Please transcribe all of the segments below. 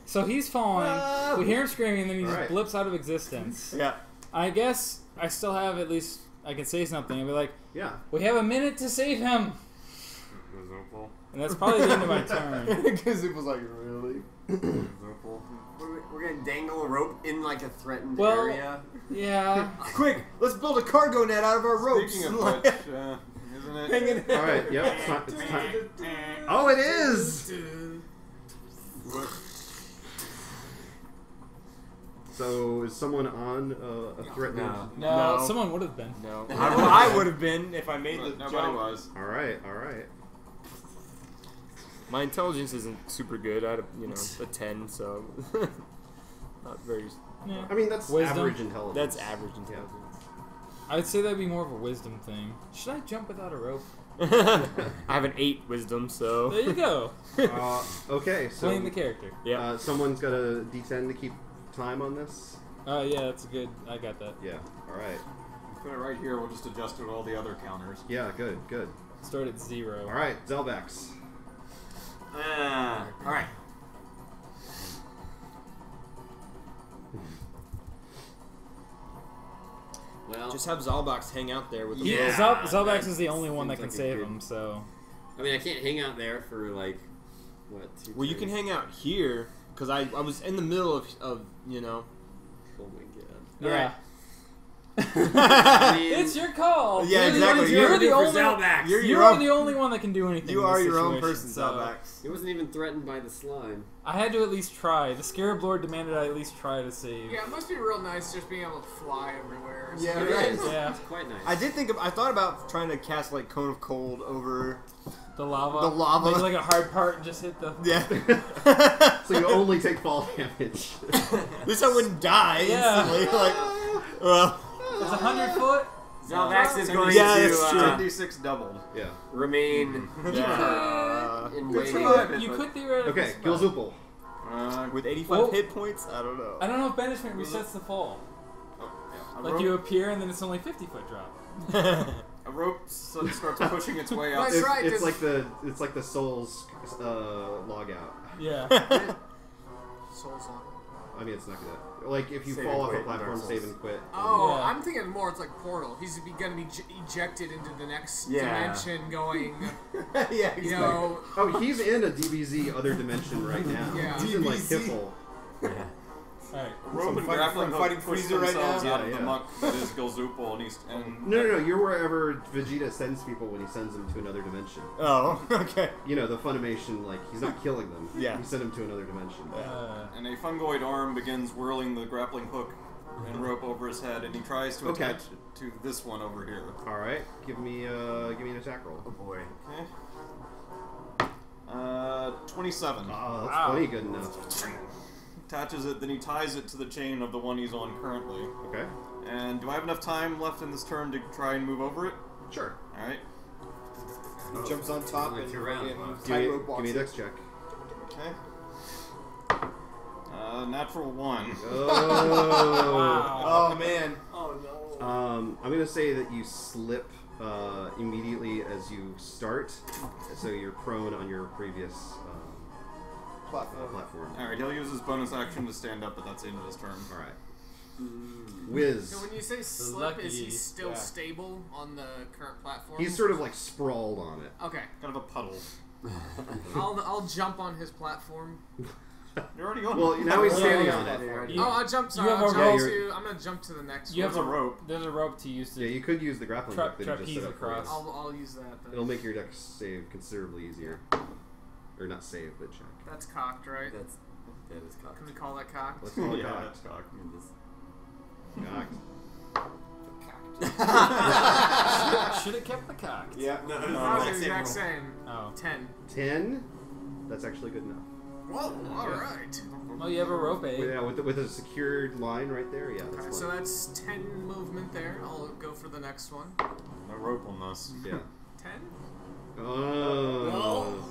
So he's falling. We hear him screaming, and then he just right. blips out of existence. Yeah. I guess I still have at least I can say something. I'll be like, Yeah. we have a minute to save him. And that's probably the end of my turn. Because it was like, really? We're gonna dangle a rope in like a threatened Well, area. Yeah. Quick, let's build a cargo net out of our ropes. Speaking of which, isn't it? Hanging All right. Yep. It's time. Oh, it is. So is someone on a threatened? No, someone would have been. No. I would have been if I made the Nobody jump. was. All right. All right. My intelligence isn't super good. I had a 10, so not very. Yeah. I mean, that's Wisdom. average intelligence. That's average intelligence. I would say that'd be more of a wisdom thing. Should I jump without a rope? I have an 8 wisdom, so. There you go. Okay. So Playing the character. Yeah. someone's got a D10 to keep time on this. Oh yeah, that's good. I got that. Yeah. All right. Put it right here. We'll just adjust it with all the other counters. Yeah. Good. Good. Start at 0. All right. Zelbax. All right. Well, Just have Zalbox hang out there with the Yeah. Zelbax that is the only one that seems can like a save good- him. So. I mean, I can't hang out there for like what? 2 Well, you can turns? hang out here, because I was in the middle of Oh my god. Yeah. I mean, It's your call. Yeah, You're the exactly. one- You're You're the for only. Zelbax. You're You your are own- the only one that can do anything. You in are this your own situation, person, so Zalbax. It wasn't even threatened by the slime. I had to at least try. The Scarab Lord demanded I at least try to save. Yeah, it must be real nice just being able to fly everywhere. Yeah, It right. is. Yeah. It's quite nice. I did I thought about trying to cast like Cone of Cold over. The lava. The lava. Make like a hard part and just hit the. Yeah. So you only take fall damage. At least I wouldn't die Yeah. instantly. Like, well. It's 100 foot. Zelbax is going Yeah, to that's true. 76 doubled. Yeah. remain in waiting. You could theoretically. Okay. survive. Gilzupul. With 85 Well, hit points, I don't know. I don't know if banishment resets the fall. A Like rope, you appear and then it's only 50-foot drop. a rope starts pushing its way out. That's right. It's like the Souls log out. Yeah. Souls on. I mean, it's not good. Like if you Save fall and off a quit in platform, Dark save Souls. and quit. Oh, Yeah. I'm thinking more. It's like Portal. He's gonna be ejected into the next Yeah. dimension, going. Yeah, You know. Oh, he's in a DBZ other dimension right now. Yeah. He's in like DBZ. Kiffle. Alright. A rope and fighting- grappling fighting hook push Freezer right themselves now? out of Yeah, the yeah. muck that is Gilzupul, and No, you're wherever Vegeta sends people when he sends them to another dimension. Oh, okay. You know, the Funimation, like, he's not killing them. Yeah. He sent them to another dimension. and a fungoid arm begins whirling the grappling hook and rope over his head, and he tries to Okay. attach it to this one over here. Alright, give me an attack roll. Oh boy. Okay. 27. Oh, that's Wow. plenty good enough. Attaches it, then he ties it to the chain of the one he's on currently. Okay. And do I have enough time left in this turn to try and move over it? Sure. Alright. He jumps on top Only and 2 rounds fucking left. tightrope Give walks me a it. dex check. Okay. Natural 1. Oh. Oh man. Oh no. I'm gonna say that you slip immediately as you start, so you're prone on your previous platform. Alright, he'll use his bonus action to stand up, but that's the end of his turn. Alright. Whiz. So when you say slip, is he lucky- still yeah. stable on the current platform? He's sort of like sprawled on it. Okay. Kind of a puddle. I'll jump on his platform. You're already on Well, it. now he's standing Yeah. on it. You- Oh, I'll jump. Sorry, you have I'll a jump rope. to. I'm gonna jump to the next You one. have a rope. There's a rope to use to. Yeah, you could use the grappling hook that you just trapeze set up for across. us. I'll use that. Then. It'll make your dex save considerably easier. Or not save, but check. That's cocked, right? That is cocked. Can we call that cocked? Let's call it Yeah, cocked. that's cocked. Cocked. Should have kept the cock. Yeah. No, That was the exact same. Oh. 10. 10? That's actually good enough. Whoa! All right. Well, you have a rope, eh? Yeah, with a secured line right there. Yeah, that's Okay, fine. so that's 10 movement there. I'll go for the next one. No rope on this. Yeah. 10? Oh.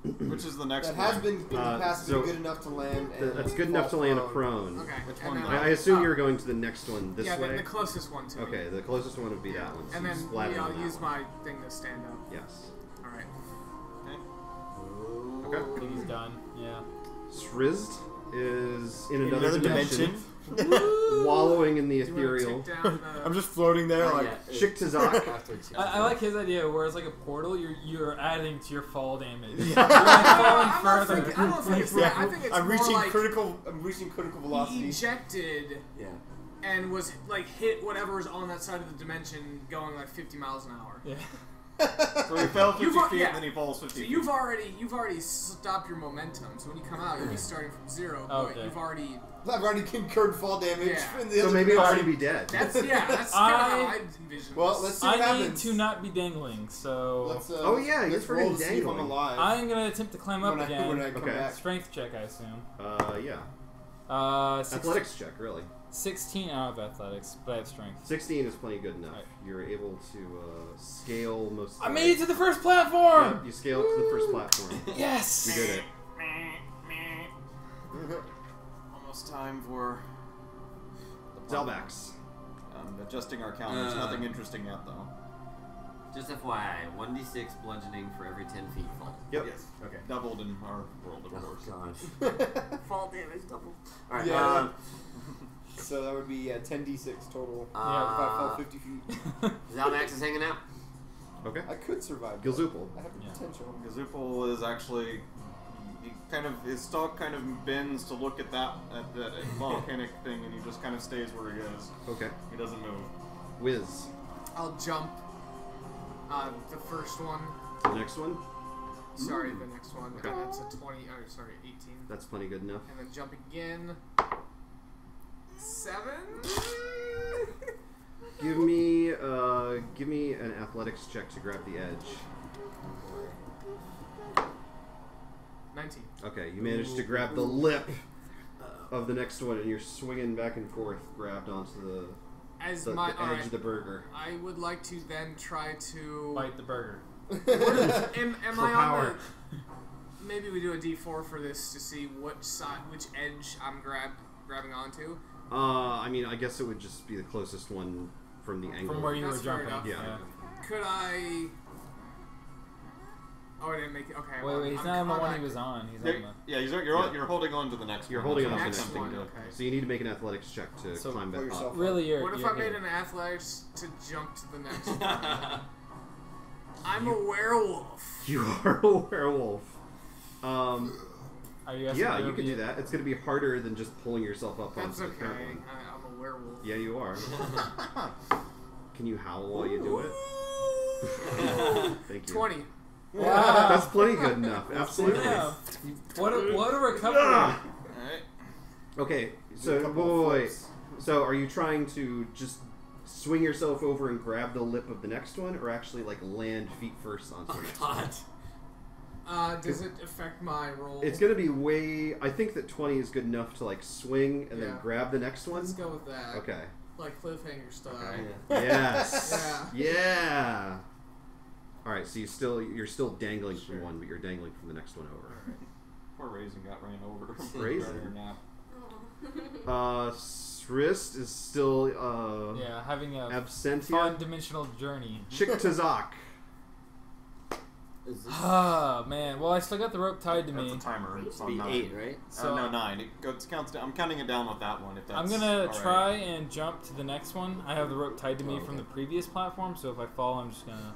Which is the next That one? has been in the past so good enough to land. And That's good enough to land a prone. prone. Okay. Which and one then though? I assume you're going to the next one this yeah, way. the closest one to me. Okay, the closest one would be that one. So And you then splat I'll on that use one. my thing to stand up. Yes. Alright. Okay. I think he's done. Yeah. Shrizzed. is in another dimension. Wallowing in the Do you wanna ethereal. take down, I'm just floating there like. Shiktazak. I like his idea where it's like a portal. You're adding to your fall damage. You're like falling further. I don't think it's that. I think it's I'm more reaching like critical. I'm reaching critical he velocity. ejected Yeah. and was like hit whatever was on that side of the dimension going like 50 miles an hour. Yeah. So he fell 50 feet yeah. and then he falls 50 So feet. you've already stopped your momentum. So when you come out, you'll be starting from zero. But Okay. you've already I've already incurred fall damage. Yeah. In the So other maybe I'll dimension. already be dead. that's kind of how I envision. Well, this. let's see what I need happens. to not be dangling, so Let's, Oh, yeah, you're let's roll freaking to see if I'm dangling. alive. I'm gonna attempt to climb up when again. I come Okay. back. Strength check, I assume. Yeah. 16, Athletics check, really. 16 out of athletics, but I have strength. 16 is plenty good enough. Right. You're able to scale most. I made it to the first platform. Yep, you scaled to the first platform. Yes. You did it. Almost time for Zelbax. adjusting our counters. Nothing interesting yet, though. Just FYI, 1d6 bludgeoning for every 10 feet fall. Yep. Yes. Okay. Doubled in our world, of course. gosh. Fall damage double. Alright, Yeah. So that would be 10d6 total. If I fell 50 feet. Zalmax is hanging out. Okay. I could survive. Gilzupal. I have the Yeah. potential. Gazupal is actually, his stalk kind of bends to look at that volcanic thing, and he just kind of stays where he is. Okay. He doesn't move. Wiz. I'll jump. The first one. The next one. Sorry, the next one. Okay. That's a 20. Oh, sorry, 18. That's plenty good enough. And then jump again. 7. Give me an athletics check to grab the edge. 19. Okay, you managed to grab the lip of the next one, and you're swinging back and forth, grabbed onto the As the my edge alright, of the burger. I would like to then try to. Bite the burger. Am For I power. on the? Maybe we do a D4 for this to see which edge I'm grabbing onto. I mean, I guess it would just be the closest one from the angle. From where you That's were fair jumping. enough. Yeah. Could I? Oh, I didn't make it. Okay. Wait, he's I'm not on the caught one back. he was on. He's Yeah, on the. yeah, you're holding on to the next You're one. holding That's on to what the I'm next one, attempting to- okay. So you need to make an athletics check to So climb pull back yourself up. Really, you're. What if you're I made here. an athletics to jump to the next one? I'm a werewolf. You are a werewolf. Are you asking Yeah, me to you can be- do that. It's going to be harder than just pulling yourself up That's onto the okay. current one. I'm a werewolf. Yeah, you are. Can you howl while you do it? Thank you. 20. Wow. That's plenty good enough. Absolutely. Yeah. What a recovery. Ah! Alright. Okay, Do a so couple wait, of wait. flips. So are you trying to just swing yourself over and grab the lip of the next one, or actually like land feet first onto the next one? Does it affect my roll? It's gonna be way. I think that 20 is good enough to like swing and then Yeah. grab the next one. Let's go with that. Okay. Like cliffhanger style. Okay. Yes. Yeah. Yeah. All right. So you're still dangling from one, but you're dangling from the next one over. Poor Raisin got ran over. Raisin? During her nap. Srist is still Yeah, having a absentia. fun dimensional journey. Chiktazak. Ah, man. Well, I still got the rope tied to That's me. a timer. It's on Be 9. 8, right? So no, 9. It counts down. I'm counting it down with that one. If that's I'm gonna all right. try and jump to the next one. I have the rope tied to me from the previous platform, so if I fall, I'm just gonna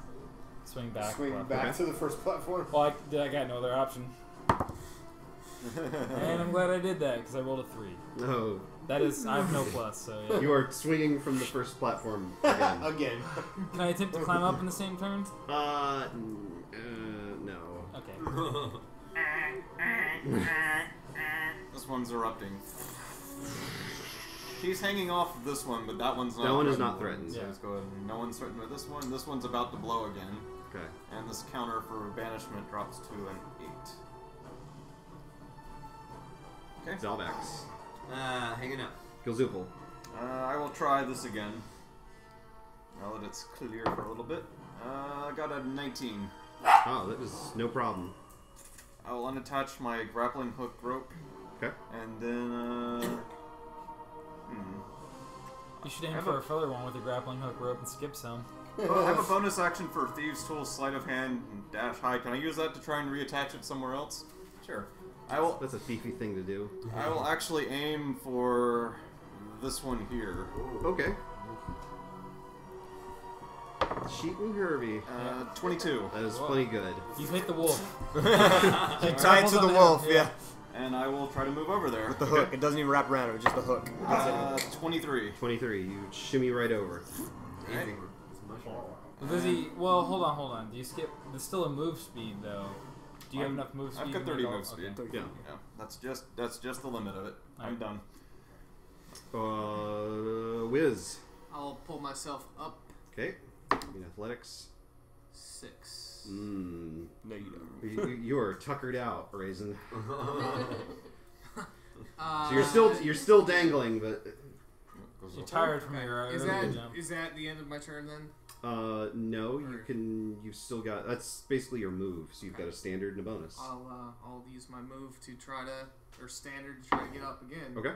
swing back. Swing back to the first platform. Well, I got no other option. And I'm glad I did that because I rolled a 3. No, That is, I have no plus, so yeah. you are swinging from the first platform again. Again. Can I attempt to climb up in the same turn? No. Okay. This one's erupting. He's hanging off of this one, but that one's not. That one is threatened. not threatened. So let's go ahead. No one's threatened with this one. This one's about to blow again, Okay. and this counter for banishment drops to an 8. Okay. Zelbax. Hanging up. Gilzupal. I will try this again. Now that it's clear for a little bit. I got a 19. Oh, that was no problem. I will unattach my grappling hook rope, Okay. and then You should aim for a further one with a grappling hook rope and skip some. I have a bonus action for Thieves' Tool, Sleight of Hand, and Dash High. Can I use that to try and reattach it somewhere else? Sure. That's a thiefy thing to do. I will actually aim for this one here. Okay. Sheetin' Herbie. 22. That is plenty good. You hit the wolf. You tie it to the wolf, yeah. And I will try to move over there. With the hook. It doesn't even wrap around it, it's just the hook. 23. 23. You shimmy right over. Right. Does he? Well, hold on. Do you skip? There's still a move speed though. Do you have enough move speed? I've got 30 move speed. Okay. Yeah. Yeah, that's just the limit of it. I'm done. Wiz. I'll pull myself up Okay. In athletics. 6. No, you don't. you are tuckered out, Raisin. So you're still dangling, but You're tired from your earlier jump. Is that the end of my turn then? no, you've still got. That's basically your move. So you've got a standard and a bonus. I'll use my move to try to, or standard to try to get up again. Okay.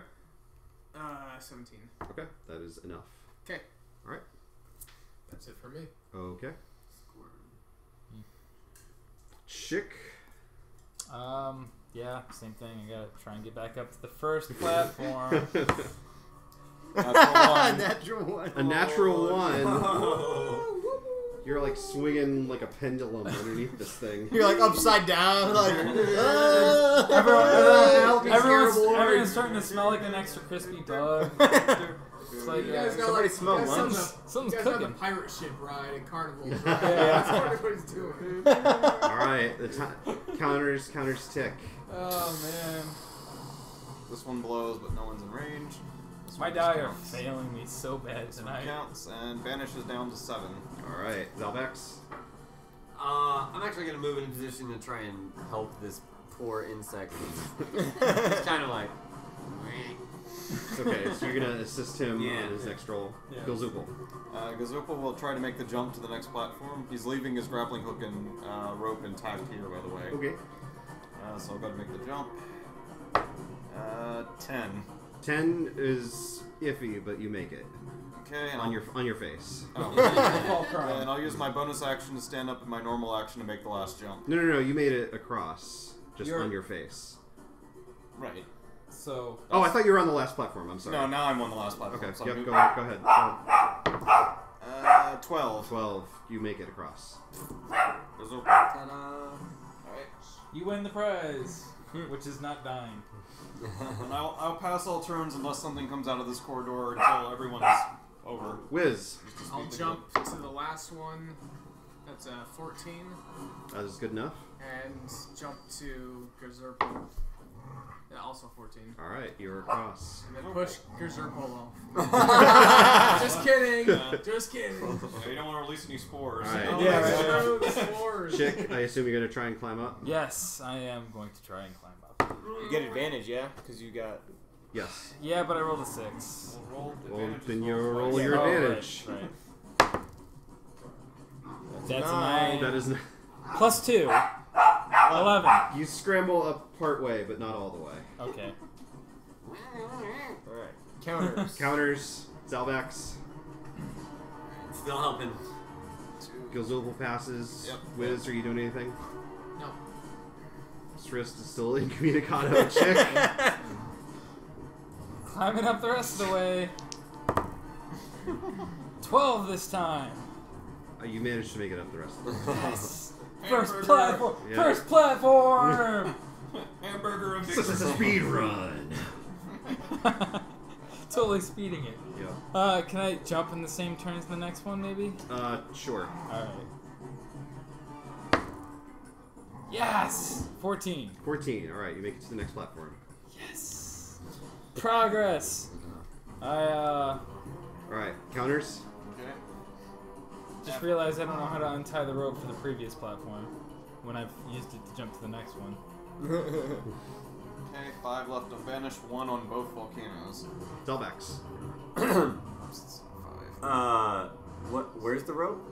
17. Okay, that is enough. Okay. All right. That's it for me. Okay. Chick. Yeah, same thing. I gotta try and get back up to the first platform. Natural one. A natural one. You're like swinging like a pendulum underneath this thing. You're like upside down, like. Everyone's starting to smell like an extra crispy bug. It's like You guys got somebody like, smell you guys lunch. Something's you guys got cooking. the pirate ship ride in Carnival. Yeah. That's what he's doing. All right, the counters tick. Oh man, This one blows, but no one's in range. This my one die just are counts. failing me so bad This one tonight. counts and banishes down to 7. All right, Zalbex. I'm actually gonna move in position to try and help this poor insect. It's kind of like. It's okay, so you're gonna assist him Yeah. on his next roll. Yeah. Gilzupal. Gazupa will try to make the jump to the next platform. He's leaving his grappling hook and rope intact here, by the way. Okay. So I've got to make the jump. 10. 10 is iffy, but you make it Okay. And on your face. Oh. And I'll use my bonus action to stand up and my normal action to make the last jump. No, you made it across, just You're- on your face. Right. So. Oh, I thought you were on the last platform. I'm sorry. No, now I'm on the last platform. Okay. So Yep. I'm Go ahead. 12. 12. You make it across. Gazupa. Ta-da. Alright. You win the prize, which is not dying. And I'll pass all turns unless something comes out of this corridor until everyone's over. Whiz. Just to speed I'll things jump up. to the last one. That's a 14. That is good enough. And jump to Gazerpol. Yeah, also 14. All right, you're across. And then push Gazerpol off. Just kidding. Just kidding. Yeah, you don't want to release any spores. All right. Oh, Yeah, that's right. true. The spores. Chick, I assume you're gonna try and climb up. Yes, I am going to try and climb up. You get advantage, yeah? Because you got. Yes. Yeah, but I rolled a 6. Roll Well, advantage then is you're roll rolling twice. your Oh, advantage. Right. That's a 9. That is. Plus 2. 11. You scramble up part way, but not all the way. Okay. Alright. Counters. Counters. Zalbex. Still helping. Gilzupal passes. Yep. Wiz, are you doing anything? No. Srist is still incommunicado. Chick. Climbing up the rest of the way. 12 this time. You managed to make it up the rest of the way. Yes. First Hamburger. platform. Yeah. First platform. Hamburger and This is a speed run. Totally speeding it. Yeah. Can I jump in the same turn as the next one, maybe? Sure. All right. Yes. 14. 14. All right, you make it to the next platform. Yes. Progress. All right, counters. Okay. Just realized I don't know how to untie the rope for the previous platform when I've used it to jump to the next one. Okay, 5 left to banish, 1 on both volcanoes. Zalbex. 5. Where's the rope?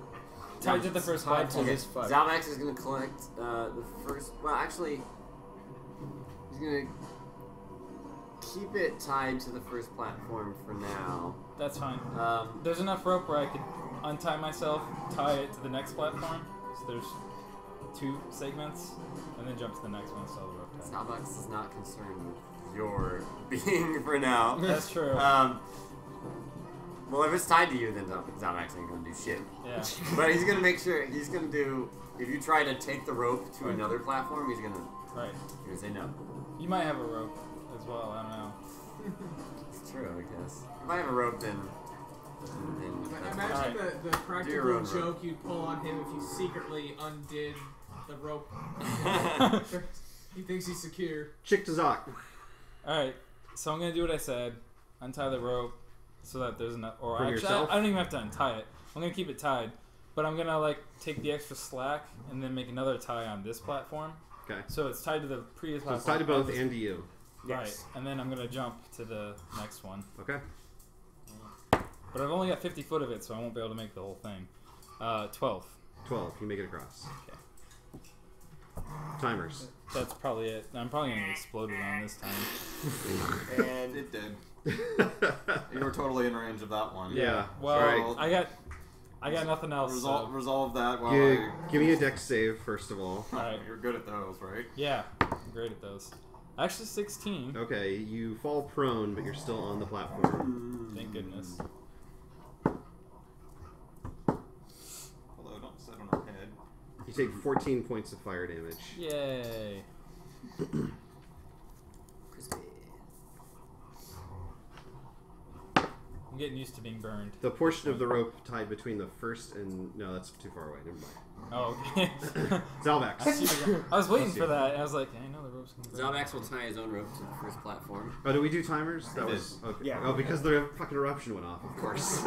Tied to the first platform. His 5. Zalmax is gonna collect the first. Well, actually, he's gonna keep it tied to the first platform for now. That's fine. There's There's enough rope where I could untie myself, tie it to the next platform. So there's 2 segments, and then jump to the next one. So the rope tied. Starbucks is not concerned with your being for now. That's true. Well, if it's tied to you, then Zalmax ain't gonna do shit. Yeah. But he's gonna make sure he's gonna do. If you try to take the rope to another platform, he's gonna say no. You might have a rope as well. I don't know. It's true, I guess. If I have a rope, then that's fine. Imagine the practical joke you'd pull on him if you secretly undid the rope. He thinks he's secure. Chick to Zoc. Alright, so I'm gonna do what I said. Untie the rope so that there's enough. Or From actually, yourself? I don't even have to untie it. I'm gonna keep it tied. But I'm gonna like take the extra slack and then make another tie on this platform. Okay. So it's tied to the previous So it's platform. tied to both and to you. Right. And then I'm gonna jump to the next one. Okay. But I've only got 50 foot of it, so I won't be able to make the whole thing. 12. 12. You make it across. Okay. Timers. That's probably it. I'm probably gonna explode it on this time. And it did. You were totally in range of that one. Yeah. Well, Sorry. I got nothing else. Resolve that while Give me a dex save first of all. Alright. You're good at those, right? Yeah, I'm great at those. Actually, 16. Okay, you fall prone, but you're still on the platform. Thank goodness. Although, don't sit on our head. You take 14 points of fire damage. Yay. Crispy. I'm getting used to being burned. The portion of the rope tied between the first and... No, that's too far away. Never mind. Oh, okay. Zalvax. I was waiting for that. I was like, I know the rope's gonna burn. Zalmax will tie his own rope to the first platform. Oh, did we do timers? That We was... Okay. Yeah. Oh, because the fucking eruption went off, of course.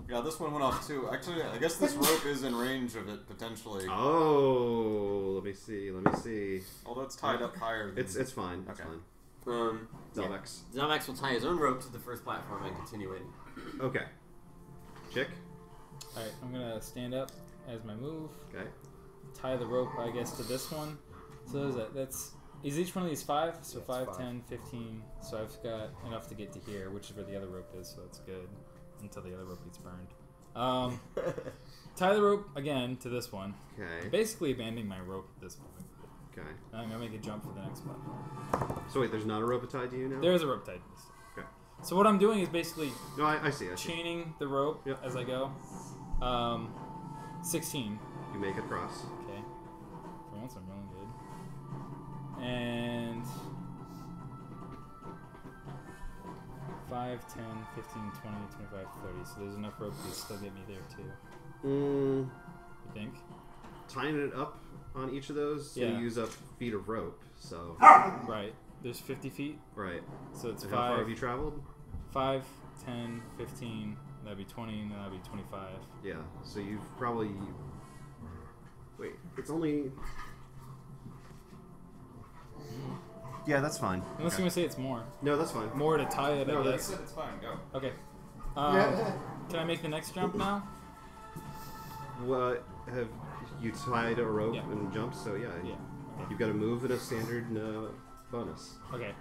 Yeah, this one went off too. Actually, I guess this rope is in range of it potentially. Oh, let me see. Although it's tied up higher. Than It's fine. It's Okay. fine. Zalvax. Zalmax will tie his own rope to the first platform and continue it. Okay. Chick. Alright, I'm gonna stand up as my move. Okay. Tie the rope, I guess, to this one. So is each one of these 5? So Yeah, 5, it's 10, 15. So I've got enough to get to here, which is where the other rope is, so that's good. Until the other rope gets burned. Tie the rope again to this one. Okay. Basically abandoning my rope at this point. Okay. And I'm gonna make a jump for the next platform. So wait, there's not a rope tied to you now? There is a rope tied to this. Okay. So what I'm doing is basically No, I see. chaining the rope Yep. as I go. 16. You make it across. Okay. For once, I'm really good. And 5, 10, 15, 20, 25, 30. So there's enough rope to still get me there too. You think? Tying it up on each of those, Yeah. you use up feet of rope. So Right. There's 50 feet. right. So it's And how far 5, have you traveled? 5, 10, 15. That'd be 20, and then that'd be 25. Yeah. So you've probably. Wait, it's only. Yeah, that's fine. Unless you want to say it's more. No, that's fine. More to tie it, No, I I guess. said it's fine. Go. Okay. Can I make the next jump now? What have you tied a rope Yeah. and jumped? So yeah, Yeah. Okay. you've got a move and a standard bonus. Okay.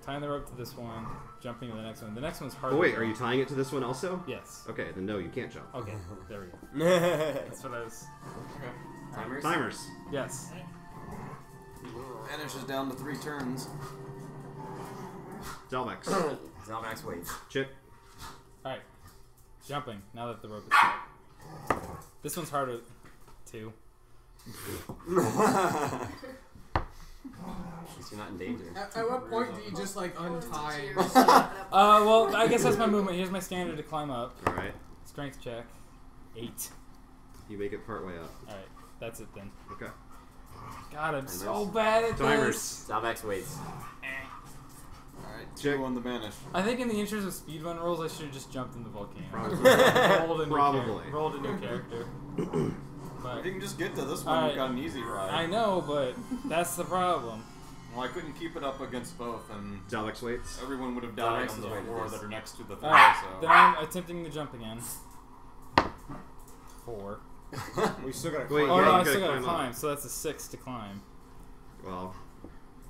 Tying the rope to this one, jumping to the next one. The next one's harder. Oh wait, are you tying it to this one also? Yes. Okay, then no, you can't jump. Okay. There we go. That's what I was. Timers? Timers. Yes. Vanishes down to 3 turns. Zalmax. Zalmax waits. Chick. All right. Jumping. Now that the rope is tied. This one's harder too. At least you're not in danger. At what point do you just like untie? Well, I guess that's my movement. Here's my standard to climb up. All right. Strength check. 8. You make it part way up. All right. That's it then. Okay. God, I'm so bad at Timers. this. Zalmax waits. Alright, Check. 2 on the vanish. I think in the interest of speedrun rules, I should have just jumped in the volcano. Probably. Rolled a new Probably. rolled a new character. If But you can just get to this one, Alright. you've got an easy ride. I know, but that's the problem. Well, I couldn't keep it up against both, and Zalmax waits. everyone would have died Alex on is the right at 4 this. that are next to the 3, Alright, so... then I'm attempting to jump again. 4. We still gotta Wait, climb. Oh yeah, no, you I gotta still gotta climb up. climb, so that's a 6 to climb. Well,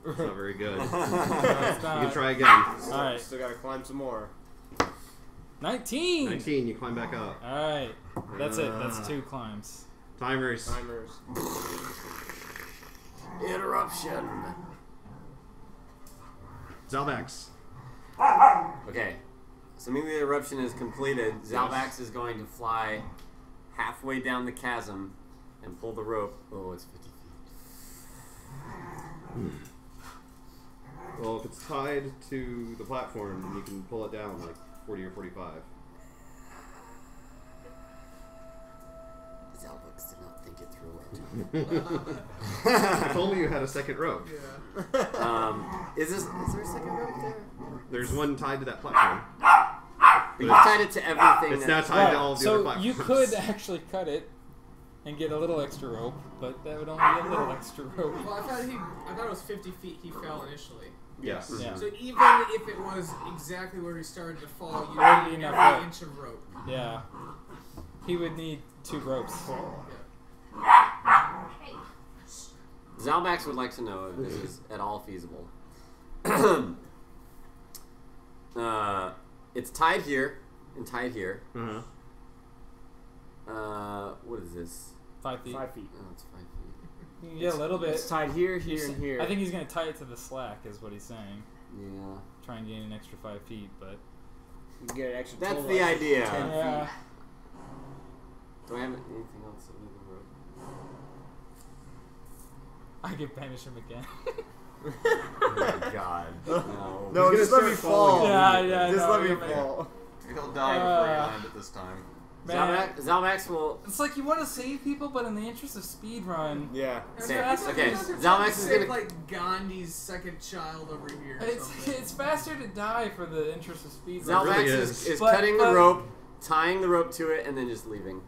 it's not very good. You That's can not. try again. Alright. Still gotta climb some more. 19! 19, you climb back up. Alright. That's it. That's 2 climbs. Timers. Interruption. Zalvax. Okay. Assuming the eruption is completed, Zalvax is going to fly halfway down the chasm and pull the rope. Oh, it's 50 feet. Well, if it's tied to the platform, then you can pull it down like 40 or 45. Zalvax did not think it through. If only you had a second rope. Is there a second rope there? There's one tied to that platform. But you tied it to everything. It's now tied to all of the other So platforms. you could actually cut it and get a little extra rope, but that would only be a little extra rope. Well, I thought it was 50 feet he fell initially. Yes. Yeah. So even if it was exactly where he started to fall, you There would would be need enough every rope. inch of rope. Yeah. He would need 2 ropes. Zalvax would like to know if this is at all feasible. It's tied here and tied here. What is this? 5 feet. 5 feet. Oh, it's 5 feet. You can get a little bit. It's tied here, here, and here. I think he's going to tie it to the slack, is what he's saying. Yeah. Try and gain an extra 5 feet, but. you can get an extra That's total the extra idea. 10 Yeah. Do I have anything else other than rope? I could banish him again. Oh my god. No. No, He's just gonna let me start falling fall. Yeah, Just no, let me you're right. fall. He'll die before you land it this time. Man, Zalvax will. it's like you want to save people, but in the interest of speedrun, Yeah. Okay, It's okay, like you're Zalvax trying to is save, gonna- like Gandhi's second child over here. Or something. it's faster to die for the interest of speedrun. Zalvax really is is. But- cutting the but- rope, tying the rope to it, and then just leaving.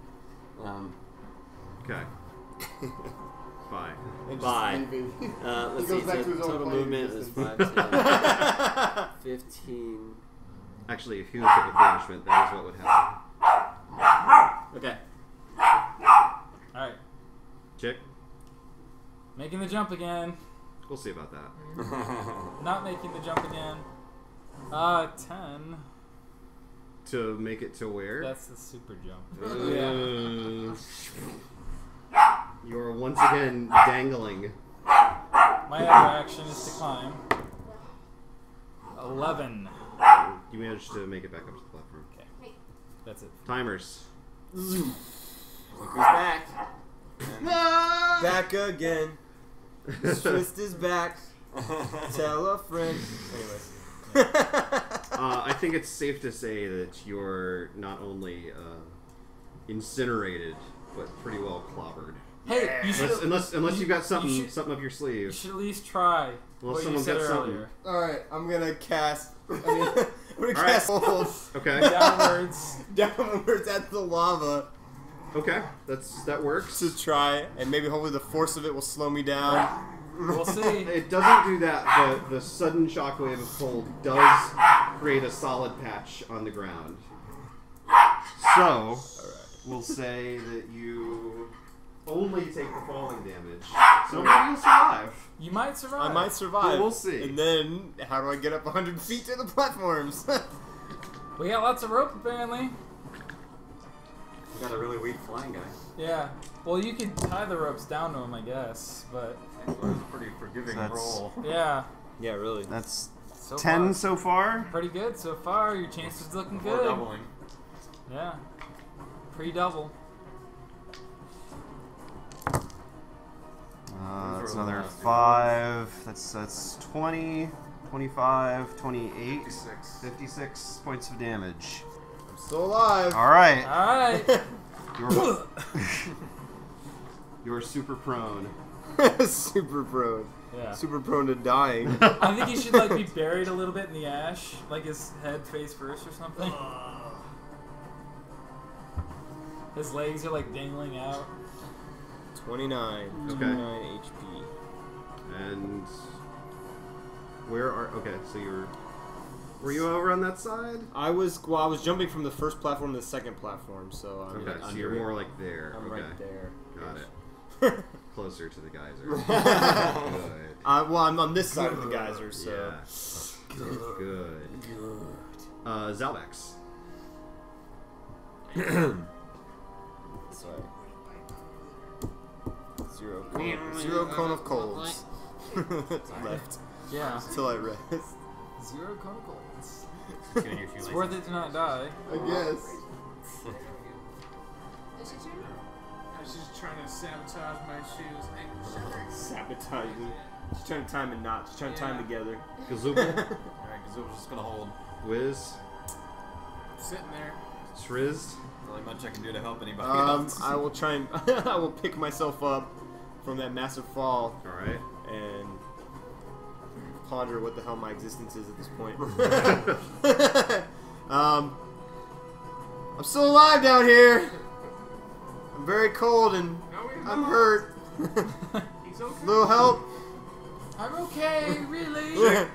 Okay. Bye. And just Bye. leaving. Let's He see, goes back so to his own total plane movement is distance. 5, 10, 15. Actually, if he was hit with banishment, that is what would happen. Okay. Alright, Chick, making the jump again. we'll see about that. Not making the jump again. 10. To make it to where? That's the super jump. You are once again dangling. My other action is to climb. 11. You managed to make it back up to the platform. Okay, that's it. Timers. Look who's back. Back again. Twist is back. Tell a friend. Anyways. I think it's safe to say that you're not only incinerated, but pretty well clobbered. Hey, you should Unless you've got something should- something up your you sleeve. should at least try Well, what you someone said got something. earlier. Alright, I'm gonna cast. I'm gonna All cast right. hold Okay. Downwards. downwards at the lava Okay. That works. to try, and maybe hopefully the force of it will slow me down. We'll see. It doesn't do that. The sudden shockwave of cold does create a solid patch on the ground. So, we'll say that you only take the falling damage. So maybe you'll survive. You might survive. I might survive. But we'll see. And then, how do I get up 100 feet to the platforms? We got lots of rope, apparently. We got a really weak flying guy. Yeah. Well, you could tie the ropes down to him, I guess. But, It was a pretty forgiving That's- roll. yeah. yeah, really. That's So 10 far, so far. pretty good so far. Your chances looking Before good. doubling. Yeah. Pre-double. That's for the another last 5. That's 20, 25, 28, 56. 56 points of damage. I'm still alive. All right. Alright. You're, you're super prone. Super prone. Yeah. Super prone to dying. I think he should like be buried a little bit in the ash, like his head face first or something. His legs are like dangling out. 29. Okay. 29 HP. And where are? Okay, so were you over on that side? I was jumping from the first platform to the second platform, so I'm Okay, like so under you're it. more like there. I'm okay, right there. got it. Closer to the geyser. Good. Well, I'm on this side of the geyser, so. Yeah. Good. Zalvax. Sorry. Zero cone of colds. Left. Yeah. Until I rest. 0 cone of golds. Doing your It's shoelaces. worth it to not die. I guess. I was just trying to sabotage my shoes. Sabotage me. She's trying to time in knots. She's trying to time together. Gazoopal, Alright, Gazoopal's just gonna hold. Wiz, Sitting there. Shriz. Really much I can do to help anybody else. I will try and I will pick myself up from that massive fall All right. and ponder what the hell my existence is at this point. I'm still alive down here. I'm very cold and No, he's I'm not. hurt. He's okay. Little help. I'm okay, really.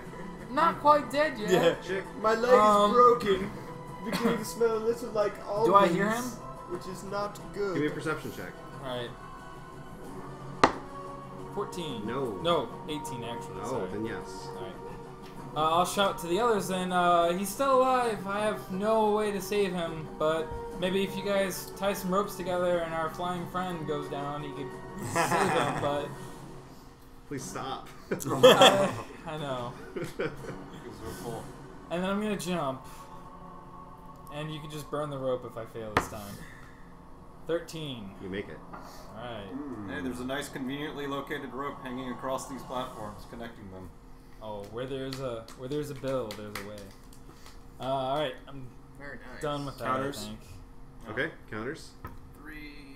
Not quite dead yet. Yeah. Chick. My leg is broken. Beginning to smell a little like almonds. Do I hear him? Which is not Give me a good. perception check. Alright. 14. No. No, 18 actually. Oh, Sorry. then yes. Alright. I'll shout to the others then. He's still alive. I have no way to save him, but maybe if you guys tie some ropes together and our flying friend goes down, he could save him, but Please stop. I know. Gazoopal. And then I'm gonna jump. And you can just burn the rope if I fail this time. 13. You make it. Alright. Hey, there's a nice conveniently located rope hanging across these platforms, connecting them. Oh, where there's a bill, there's a way. Alright, I'm Very nice. done with that, Counters? I think. Okay. Counters. 3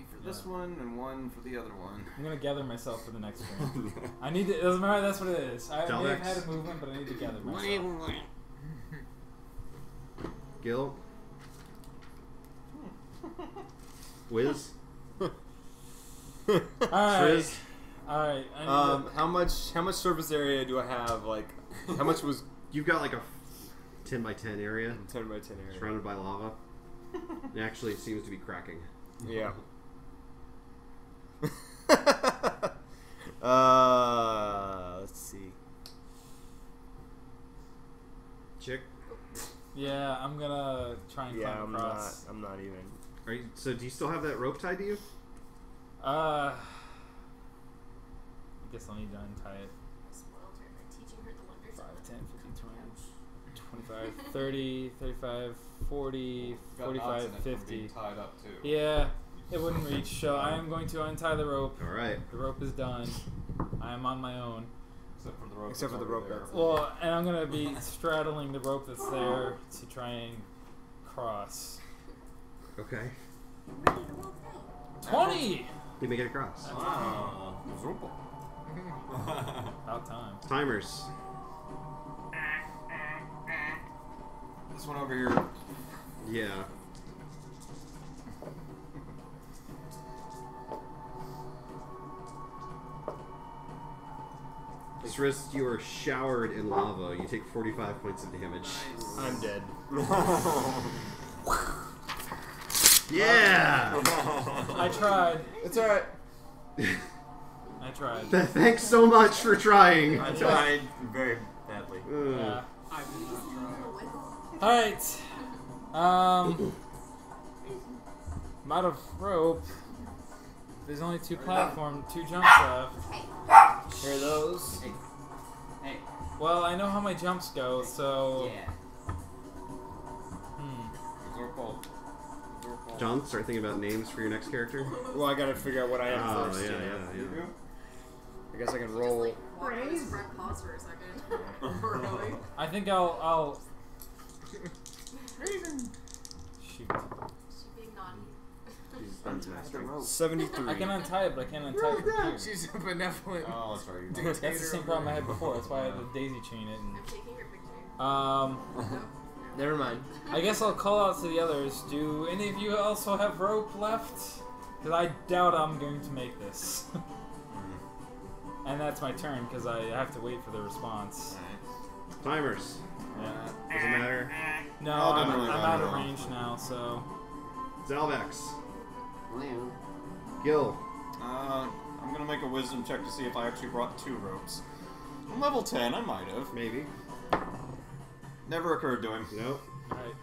for this one and 1 for the other one. I'm gonna gather myself for the next turn. I need to. It doesn't matter. That's what it is. I may have Dalvex. had a movement, but I need to gather myself. Gil. Wiz. All right. Shriz. All right. I need How much surface area do I have? Like, how much was You've got like a 10 by 10 area 10 by 10 area? surrounded by lava. It actually seems to be cracking. Yeah. Let's see. Chick. yeah, I'm gonna try and Yeah, climb across. I'm not even. Are you, so do you still have that rope tied to you? I guess I'll need to untie it. 5, 10, 15, 20, 25, 30, 35, 40, Got 45, knots in it from 50. being tied up too. Yeah, it wouldn't reach. So I am going to untie the rope. All right. The rope is done. I am on my own. Except for the rope. Except that's for the over rope there. that's- Well, and I'm gonna be straddling the rope that's there to try and cross. Okay. 20. You make it across. Wow. Gazoopal. About time. Timers. This one over here. Yeah. Shriz, you are showered in lava. You take 45 points of damage. I'm dead. Yeah! I tried. It's alright. I tried. Thanks so much for trying. I tried very badly. Yeah. I did not try. All right. I'm out of rope. There's only 2 platforms, 2 jumps left. Hear those? Hey. Well, I know how my jumps go, so. Yeah. Gazoopal. John, start thinking about names for your next character. Well, I gotta figure out what I am Oh, first. yeah, you know. yeah. I guess I can roll. Pause for a second. Really? I think I'll. Shoot. She's being naughty. 73. I can untie it, but I can't untie it from here. She's a benevolent. Oh, that's right. That's the same problem I had before. That's why I had to daisy chain it. I'm taking your picture. And, Never mind. I guess I'll call out to the others. Do any of you also have rope left? Because I doubt I'm going to make this. And that's my turn, because I have to wait for the response. Timers. Yeah. Doesn't matter. No, Oh, I'm doesn't really out matter of at all. range now, so. Zalvex. Liam. Gil. I'm gonna make a wisdom check to see if I actually brought 2 ropes. I'm level 10, I might have. Maybe. Never occurred to him. Nope. Alright.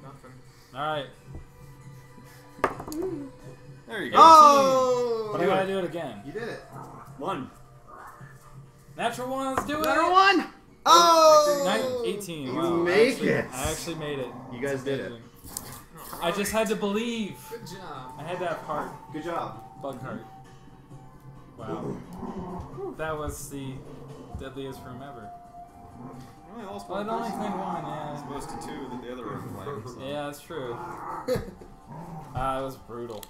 Nothing. Alright. There you go. Oh! But I gotta do it again. You did it. 1. Natural ones, do it! Number 1! Oh! 18. You Wow, make it. I actually made it. You guys did it. I just had to believe. Good job. I had to have heart. Good job. Bug heart. Wow. That was the deadliest room ever. I only lost Well, one it only person. claimed one, yeah. As opposed to 2 that the other room playing. So. Yeah, that's true. It was brutal.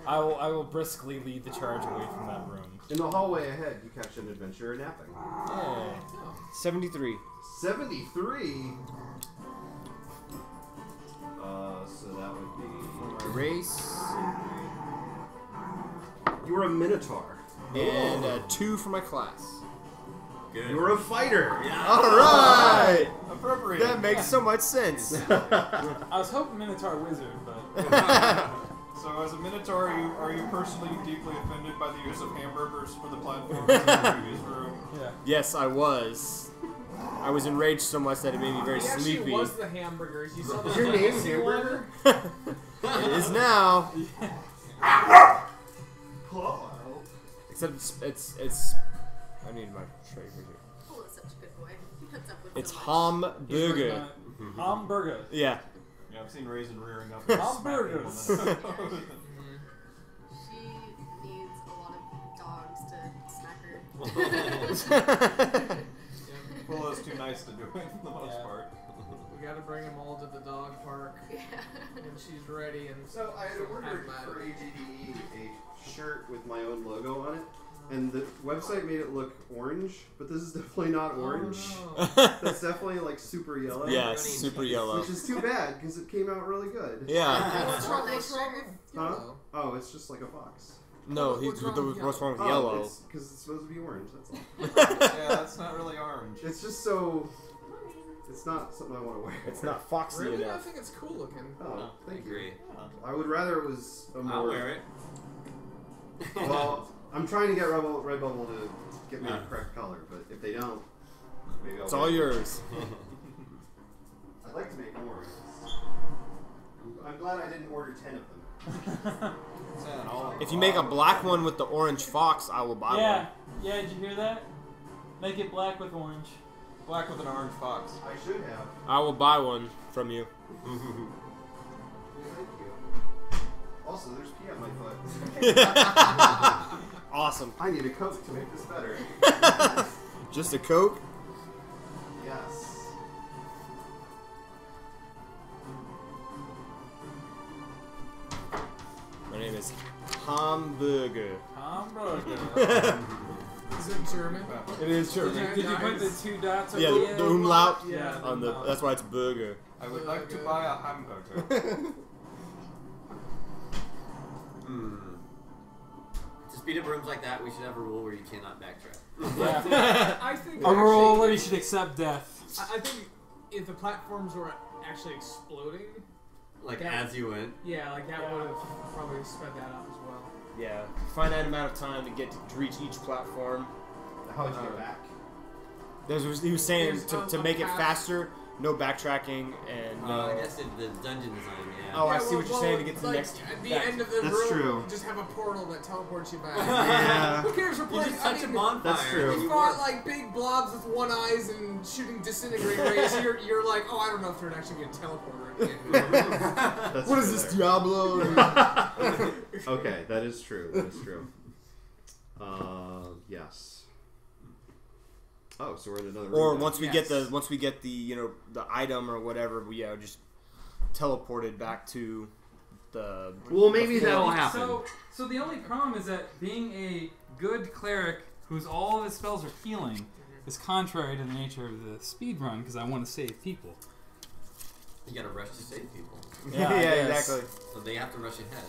I will briskly lead the charge away from that room. In the hallway ahead, you catch an adventurer napping. Yay. 73. 73. So that would be Race. you were a minotaur. And a 2 for my class. Good. You were a fighter. Alright! Appropriate. That makes so much sense. I was hoping Minotaur Wizard, but So as a Minotaur, are you personally deeply offended by the use of hamburgers for the platform in the previous room? yeah. Yes, I was. I was enraged so much that it made me very He actually sleepy. was the hamburgers. You saw the Is your name fancy Hamburger? It is now. Except it's. I need my tray for here. Cole is such a good boy. Puts up with It's so much. hamburger. Hamburger. Yeah. Yeah, I've seen Raisin rearing up. Hamburgers. She needs a lot of dogs to smack her. Well, it's too nice to do it for the most Yeah. part. We gotta bring him all to the dog park, Yeah. and she's ready. And So I had ordered for AGDE a shirt with my own logo on it, and the website made it look orange, but this is definitely not orange. Oh, That's definitely like super yellow. Yeah, super yellow. Which is too bad because it came out really good. Yeah. What's wrong with Huh? yellow? Oh, it's just like a fox. No, What's wrong with what's wrong with Oh, yellow? it's because it's supposed to be orange. That's all. Yeah, that's not really orange. It's just so. It's not something I want to wear. It's not foxy Really? I enough. think it's cool looking. Oh, thank you. Agree. I would rather it was a more. I'll wear it. Well, I'm trying to get Redbubble to get me the correct color, but if they don't, maybe I'll. It's all yours. I'd like to make more. I'm glad I didn't order 10 of them. If you make a black one with the orange fox, I will buy Yeah. one. Yeah, did you hear that? Make it black with orange. Black with an orange fox. I should have. I will buy one from you. Thank you. Also, there's pee on my foot. Awesome. I need a Coke to make this better. Just a Coke? Yes. My name is Hamburger. Hamburger. Is it German? It is Did you put the 2 dots over Yeah, the the umlaut Yeah. on the. That's why it's burger. I would like to buy a hamburger. To speed up rooms like that, we should have a rule where you cannot backtrack. Yeah. I think A rule actually, where you should accept death. I think if the platforms were actually exploding, Like Yeah. as you went. yeah, like that would have probably sped that up as well. Yeah. Finite amount of time to get to reach each platform. How would you get back? He was saying There's to a make it path. faster, no backtracking, and I guess the dungeon design, yeah. Oh, I Yeah, see what you're saying to get to the like, next. At the back. end of the That's room, true. just have a portal that teleports you back. Yeah. Who cares? We're You playing. just touch I a mean, bonfire. That's true. if and you you fought work. like big blobs with one eyes and shooting disintegrating rays, you're like, oh, I don't know if they're actually gonna teleport or anything. That's What true is this, there. Diablo? Okay, that is true. That is true. Yes. Oh, so we're in another room. Or now. once we get the the item or whatever, we just teleported back to the. Well, maybe the that'll floor. happen. So the only problem is that being a good cleric whose all of his spells are healing is contrary to the nature of the speedrun because I want to save people. You gotta rush to save people. Yeah, I guess. exactly. So they have to rush ahead.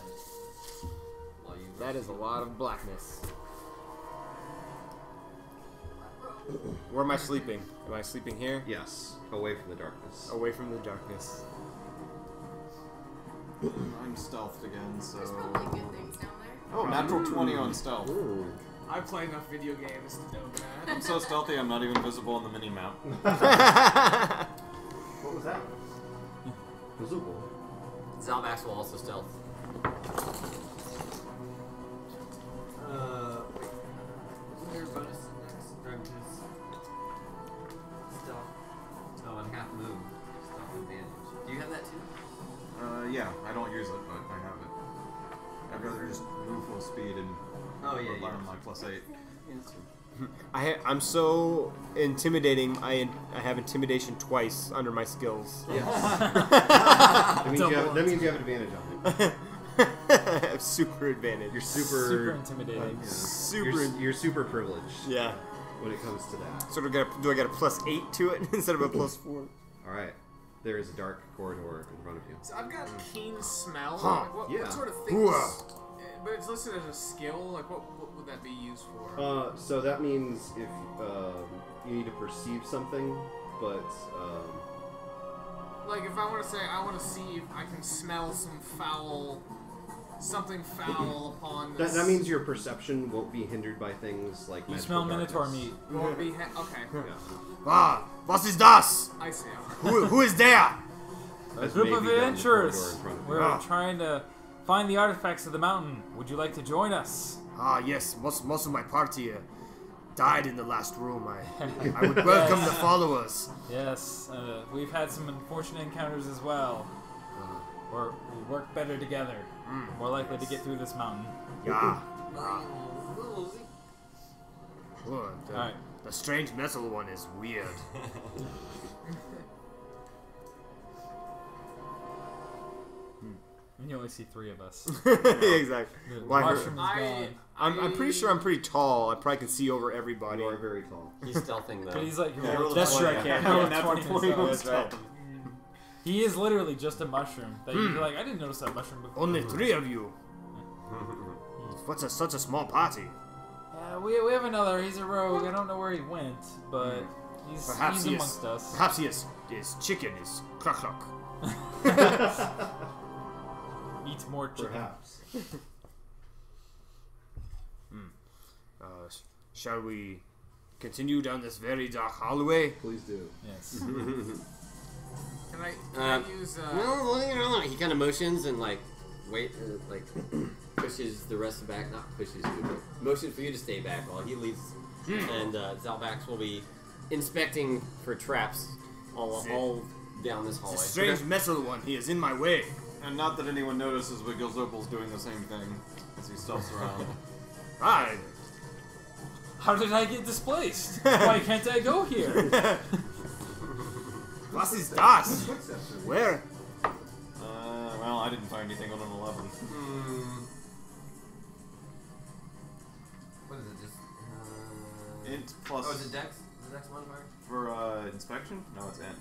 While you That is a lot of blackness. Where am I sleeping? Am I sleeping here? Yes, away from the darkness. Away from the darkness. I'm stealthed again, so. There's probably good things down there. Oh, natural 20 on stealth. I've played enough video games to know that. I'm so stealthy, I'm not even visible on the mini map. What was that? Bazooka. Zalbax will also stealth. Isn't there a bonus next? Or just stealth? Oh, and half move. Stealth advantage. Do you have that too? Yeah, I don't use it, but I have it. I'd rather just move full speed and learn my +8. I'm so intimidating. I have intimidation twice under my skills. Yes. that means you have an advantage on it. I have super advantage. You're super intimidating. You're super privileged. Yeah. When it comes to that. So do I get a +8 to it instead of a +4? All right. There is a dark corridor in front of you. So I've got keen smell. Huh. Like, what sort of things? But it's listed as a skill. Like, what would that be used for? So that means if you need to perceive something, but like if I want to say I want to see if I can smell something foul upon this. That means your perception won't be hindered by things like you magical smell minotaur darkness. meat. Won't be okay. Ah, was ist das? I see. Who is there? A That's group maybe of down the adventurers. corridor in front of you. We're trying to find the artifacts of the mountain. Would you like to join us? Ah, yes. Most of my party died in the last room. I would welcome the followers. Yes, we've had some unfortunate encounters as well. We work better together. More likely to get through this mountain. Yeah. Alright. The strange metal one is weird. And you only see 3 of us. Exactly. The Well, mushroom is gone. I'm pretty sure I'm pretty tall. I probably can see over everybody. You are very tall. He's stealthing though. But he's like, That's true, I can't. That's right. He is literally just a mushroom. That you'd be like, I didn't notice that mushroom before. Only 3 of you. What's such a small party? We have another. He's a rogue. I don't know where he went, but he's amongst us. Perhaps his chicken is cluck cluck. Eats more chicken. Perhaps. Shall we continue down this very dark hallway? Please do. Yes. Can I use? No, he kind of motions and like pushes the rest of back. Not pushes you, but motions for you to stay back while he leaves. And Zalbax will be inspecting for traps all down this hallway. It's a strange metal one. He is in my way. And not that anyone notices, but Gilzopal's doing the same thing as he stealths around. Right. How did I get displaced? Why can't I go here? Was ist das? Where? Well, I didn't find anything on an 11. What is it? Just Int plus. Oh, is it Dex? Is it Dex modifier? For inspection? No, it's Int.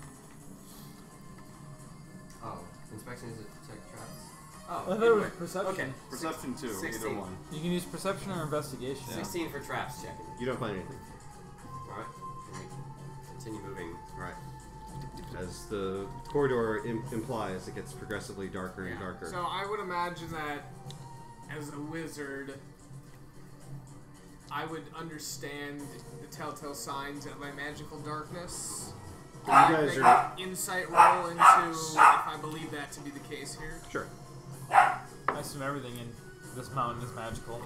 Oh, inspection is it check traps? I Oh, thought it was perception. Okay. Perception 2, 16. either one. You can use perception or investigation. 16 for traps checking. You don't find anything. Alright. Continue moving. All right. As the corridor implies, it gets progressively darker and darker. So I would imagine that as a wizard, I would understand the telltale signs of my magical darkness. You guys Make are an insight roll into if I believe that to be the case here. sure. I assume everything in this mountain is magical.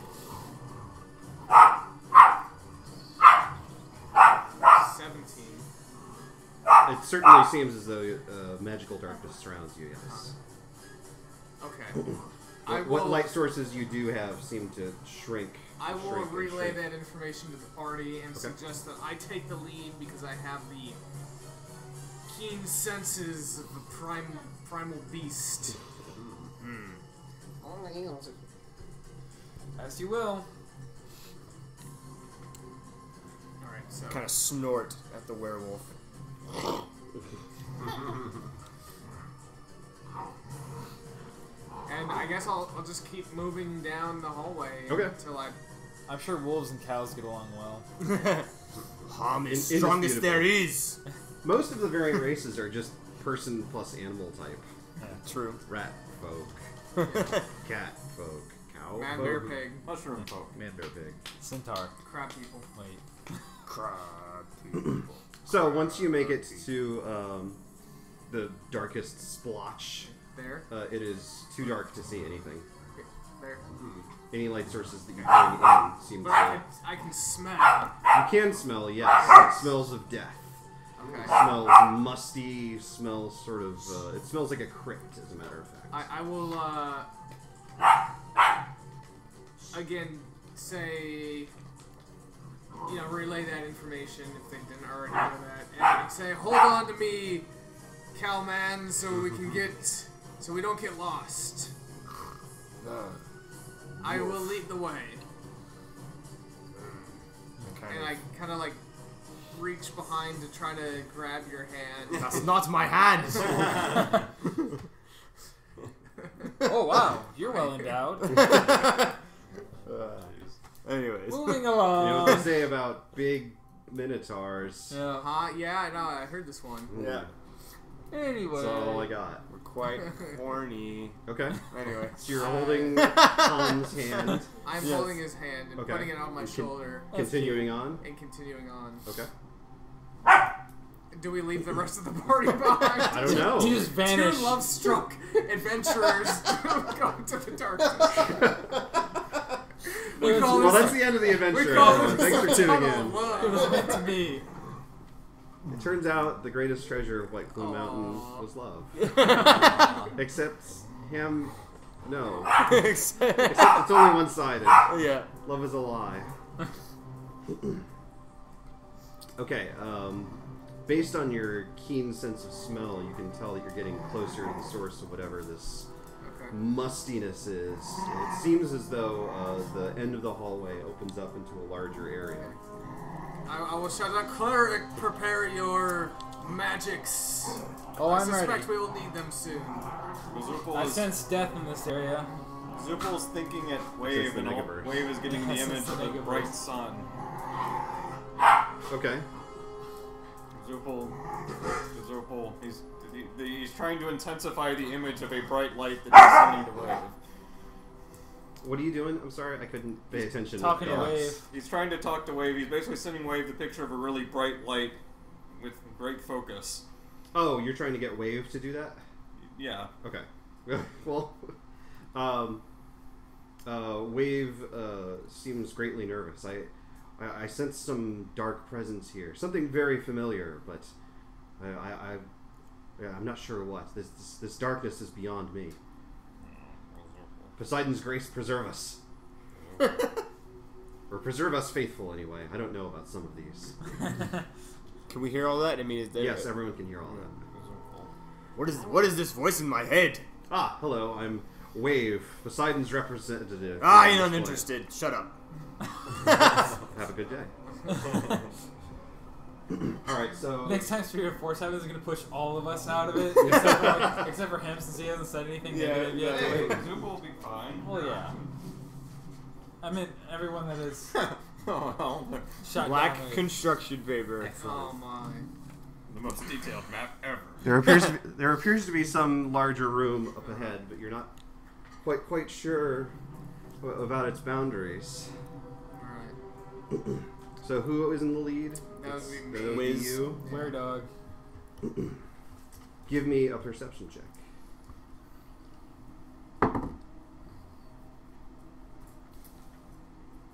17. It certainly seems as though magical darkness surrounds you. Yes. Okay. What light sources you do have seem to shrink. I will shrink and relay shrink. that information to the party and suggest that I take the lead because I have the keen senses of the primal beast. As you will. Alright, so. Kind of snort at the werewolf. And I guess I'll just keep moving down the hallway Okay. until I. I'm sure wolves and cows get along well. Ham is strongest there is. Most of the variant races are just person plus animal type. True. Rat folk, cat folk, cow Man, folk, bear, pig, Mushroom folk. man, bear, pig. Centaur. crab people. Wait. Crab. So once you make it to the darkest splotch There. It is too dark to see anything. Okay, there. Any light sources that you bring in seem But to... I can smell. You can smell, yes. It smells of death. Okay. It smells musty, smells sort of... it smells like a crypt, as a matter of fact. I will, again, say, you know, relay that information if they didn't already know that. And say, hold on to me, Cowman, so we can get... So we don't get lost. I will lead the way. Okay. And I kind of like reach behind to try to grab your hand. That's not my hand. Oh wow, you're well endowed. Anyways. Moving You know what they along. say about big minotaurs. Yeah. Yeah, I know. I heard this one. Yeah. Anyway. That's all I got. We're quite horny. Okay. Anyway. So you're holding Tom's hand, I'm Yes. holding his hand and Okay. putting it on my You can- shoulder continuing on. and continuing on. Okay. Do we leave the rest of the party behind? I don't know. You just vanish. Two love-struck adventurers going to the darkness. We call Well, this. that's the end of the adventure. We call everyone. this Thanks for tuning in. It love. was meant to be. It turns out the greatest treasure of White Plume Aw. Mountain was love. Except him, no. Except it's only one-sided. Yeah. Love is a lie. Okay, based on your keen sense of smell, you can tell that you're getting closer to the source of whatever this Okay. mustiness is. It seems as though the end of the hallway opens up into a larger area. I will shout out, cleric, prepare your magics. Oh, I I'm suspect ready. we will need them soon. Zupul I is, sense death in this area. Zupul's thinking at It's Wave, the and all, Megaverse. Wave is getting the Yes, image it's the of the Megaverse. bright sun. Okay. Zupul, he's trying to intensify the image of a bright light that he's sending to Wave. What are you doing? I'm sorry, I couldn't pay attention. Talking to Dogs. Wave. He's trying to talk to Wave. He's basically sending Wave the picture of a really bright light with great focus. Oh, you're trying to get Wave to do that? Yeah. Okay. Well, Wave seems greatly nervous. I sense some dark presence here. Something very familiar, but I'm not sure what. This darkness is beyond me. Poseidon's grace preserve us. Or preserve us faithful, anyway. I don't know about some of these. Can we hear all that? I mean, is there... Yes, everyone can hear all that. What is this voice in my head? Ah, hello, I'm Wave, Poseidon's representative. Ah, on you're display. uninterested. Shut up. Have a good day. Alright, so... Next time Spirit of Force happens, is going to push all of us out of it, except for him, since he hasn't said anything negative yet. Hey, Zupul will be fine. Well, yeah. I meant everyone that is Oh, well, shot Black down. construction paper. Oh my. the most detailed map ever. There appears to be some larger room up ahead, but you're not quite sure about its boundaries. Alright. So who is in the lead? That would be me. That would be Wiz. you. Where dog? Give me a perception check.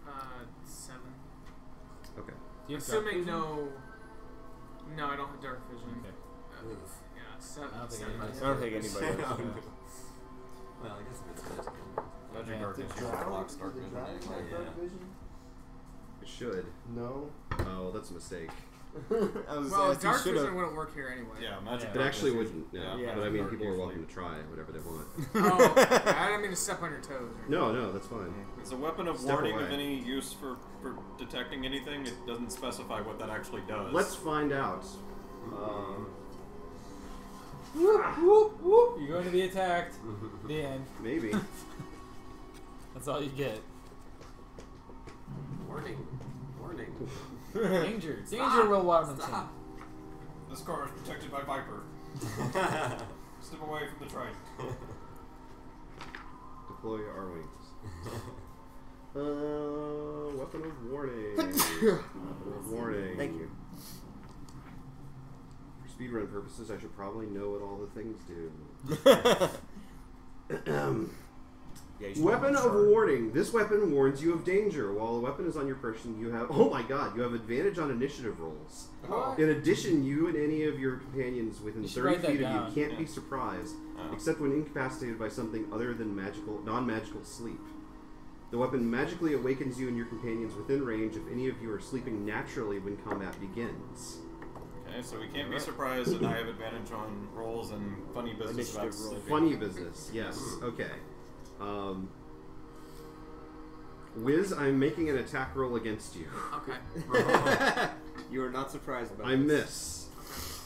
Uh, 7. Okay. Do you have dark Assuming vision? no, I don't have dark vision. Okay. Yeah, 7. I don't think seven. anybody I don't think anybody does. Well, I guess if it's magical. Magic Yeah, dark it's vision blocks dark vision. It should. No. Oh, that's a mistake. Well, dark vision wouldn't work here anyway. Yeah, magic Yeah. It dark actually vision. wouldn't. No. Yeah. But I mean, Dark people are usually. welcome to try whatever they want. Oh, I didn't mean to step on your toes. Or No, that's fine. Is a weapon of Step warning away. of any use for detecting anything? It doesn't specify what that actually does. Let's find out. Whoop, whoop, whoop. You're going to be attacked. The end. Maybe. That's all you get. Warning. Warning. Danger. Danger, Will Robinson. Stop. This car is protected by Viper. Step away from the train. Deploy our wings. Weapon of warning. Weapon of warning. Thank you. For speedrun purposes, I should probably know what all the things do. Yeah, you should Weapon of sure. warning. This weapon warns you of danger. While the weapon is on your person, you have... Oh my god, you have advantage on initiative rolls. Oh. In addition, you and any of your companions within You should 30 write that feet of down. you can't be surprised, except when incapacitated by something other than non-magical sleep. The weapon magically awakens you and your companions within range if any of you are sleeping naturally when combat begins. Okay, so we can't be surprised that I have advantage on rolls and funny business about Initiative roll. sleeping. Funny business, yes. Okay. Wiz, I'm making an attack roll against you. Okay. You are not surprised about I this. miss.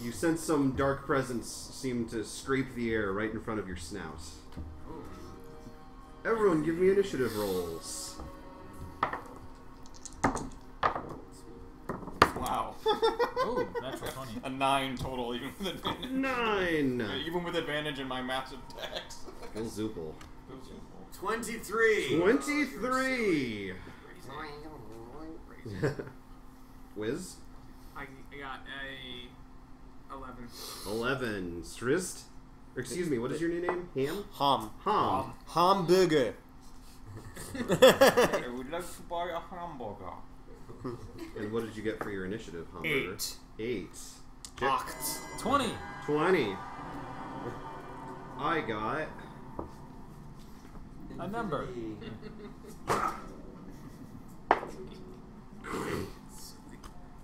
You sense some dark presence seem to scrape the air right in front of your snout. Everyone give me initiative rolls. Wow. Ooh, natural 20. A 9 total, even with advantage. 9! Even with advantage in my massive dex. Gil Zoopal. 23. 23! Wiz? I got a 11. 11. Strist? Or excuse me, what is your new name? Ham? Ham. Ham. Hamburger. I would like to buy a hamburger. And what did you get for your initiative, Hamburger? 8. Chip? Acht. 20. 20. I got... A number.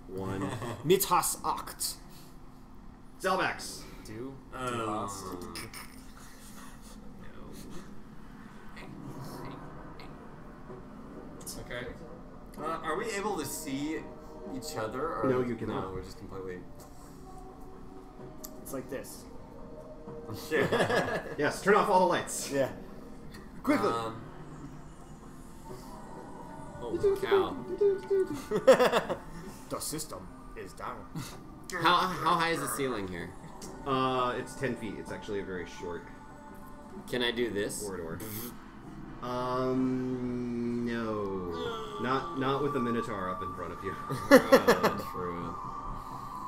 One. Mithas acht. Zelbax. Do. Okay. Are we able to see each other? Or No, you cannot. No, we're just completely. It's like this. Shit. Yes, turn off all the lights. Yeah. Quickly. Holy cow. The system is down. How high is the ceiling here? It's 10 feet. It's actually a very short Can I do this? corridor. No. Not with the Minotaur up in front of you. True.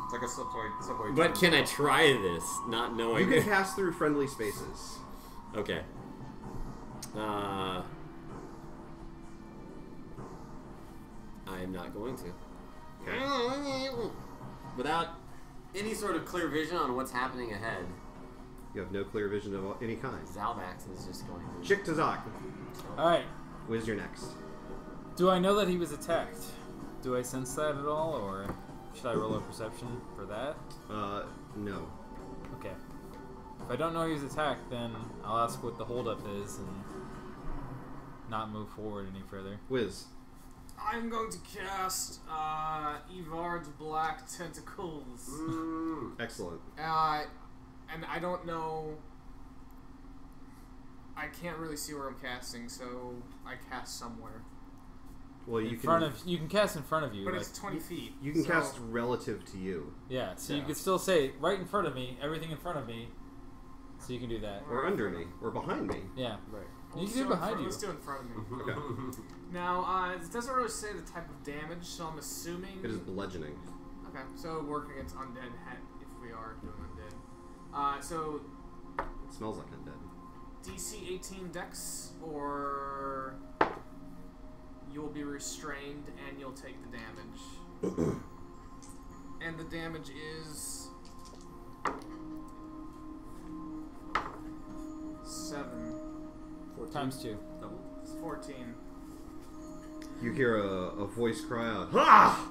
It's like a subway. But can I try this? Not knowing. You can pass through friendly spaces. Okay. I am not going to. Okay. Without any sort of clear vision on what's happening ahead, You have no clear vision of any kind. Zalbax is just going to. Chick Tazak. Alright. Wiz, you're next. Do I know that he was attacked? Do I sense that at all, or should I roll a perception for that? No. Okay. If I don't know he was attacked, then I'll ask what the holdup is and not move forward any further. Wiz. I'm going to cast Evard's Black Tentacles. Excellent. And I don't know. I can't really see where I'm casting, so I cast somewhere. Well, you You can cast in front of you. But like, it's 20 feet. You can so cast relative to you. yeah, so you Yeah. could still say right in front of me, everything in front of me. So you can do that. Or under me. Or behind me. Yeah. Right. You can do behind you. Let's do it in front of me. Okay. Now, it doesn't really say the type of damage, so I'm assuming. It is bludgeoning. Okay, so work against undead if we are doing undead. So It smells like undead. DC 18 Dex, or you will be restrained and you'll take the damage. And the damage is 7. 14. Times 2. It's 14. You hear a voice cry out, "Ah!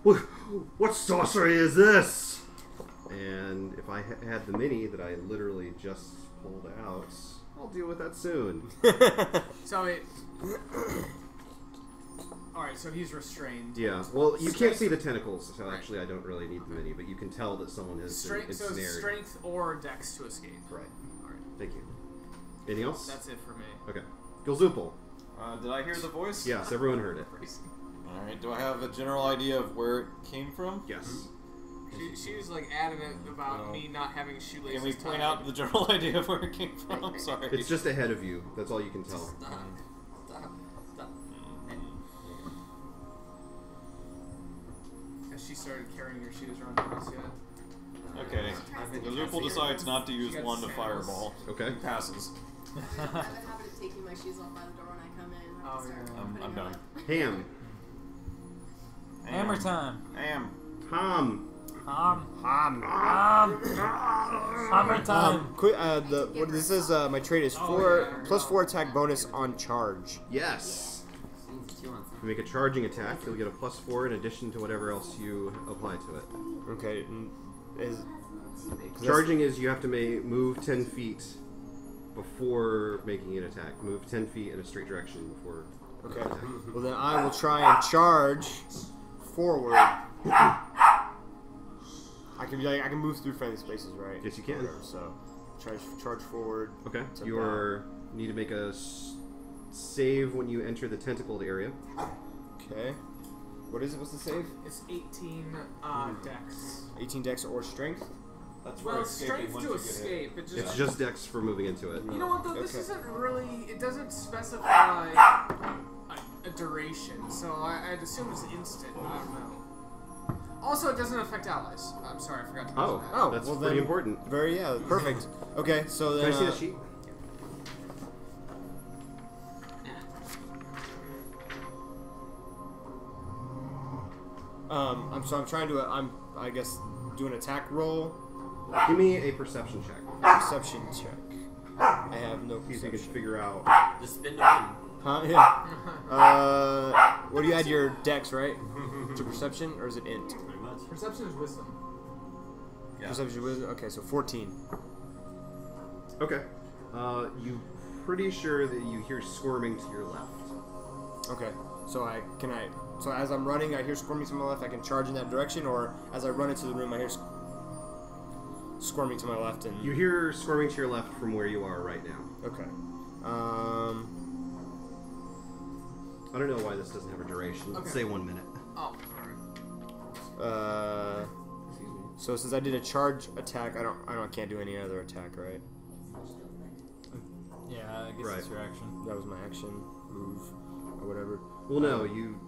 What sorcery is this?" And if I had the mini that I literally just pulled out, I'll deal with that soon. So it. Alright, so he's restrained. Yeah, well, you can't Strength- see the tentacles, so Right. actually I don't really need the mini, but you can tell that someone has been Strength, so ensnared. strength or dex to escape. Right. Alright, Thank you. Anything else? that's it for me. Okay. Gilzupal. Did I hear the voice? Yes, everyone heard it. Alright, do I have a general idea of where it came from? Yes. She was like adamant about No. me not having shoelaces. Can we point tied. out the general idea of where it came from? Sorry. It's just ahead of you. That's all you can tell. Stop. Has she started carrying your shoes around the house yet? Okay. I've been The Lupul decides not to use got one to sandals. fireball. Okay. He passes. I have a habit of taking my shoes off by the door when I come in. I Oh, start yeah. putting I'm them done. up. Ham. Hammer time. Am. Ham. Hammer time. Quick, what this is, my trait is +4 attack bonus on charge. Yes. If you make a charging attack, you'll get a +4 in addition to whatever else you apply to it. Okay. Charging is you have to move 10 feet before making an attack. Move 10 feet in a straight direction before. Okay. Well, then I will try and charge forward. I can move through friendly spaces, right? Yes, you can. Whatever, so charge forward. Okay. to You need to make a save when you enter the tentacled area. Okay. What is it? What's the save? It's 18 dex. 18 dex or strength. That's Well, for it's escaping strength once to you get hit. escape. It just, It's just dex for moving into it. You know what though? This Okay. isn't really. It doesn't specify a duration, so I'd assume it's instant. I don't know. Also, it doesn't affect allies. I'm sorry, I forgot to mention that. Oh, That's well pretty then- important. Perfect. Okay, so then. Can I see the sheet? I'm trying to. I guess do an attack roll. Give me a perception check. Perception check. I have no See if you can perception. figure out. Just spin to win. Huh? Yeah. What do you add your dex, right? To perception, or is it int? Pretty much. Perception is wisdom. Yeah. Perception wisdom. Okay, so 14. Okay. You pretty sure that you hear squirming to your left. Okay. So So as I'm running, I hear squirming to my left. I can charge in that direction, or as I run into the room, I hear squirming to my left. And You hear squirming to your left from where you are right now. okay. I don't know why this doesn't have a duration. Let's Okay. say 1 minute. Oh, alright. Excuse me. So since I did a charge attack, I can't do any other attack, right? Yeah, I guess Right. it's your action. That was my action, move, or whatever. Well, no, you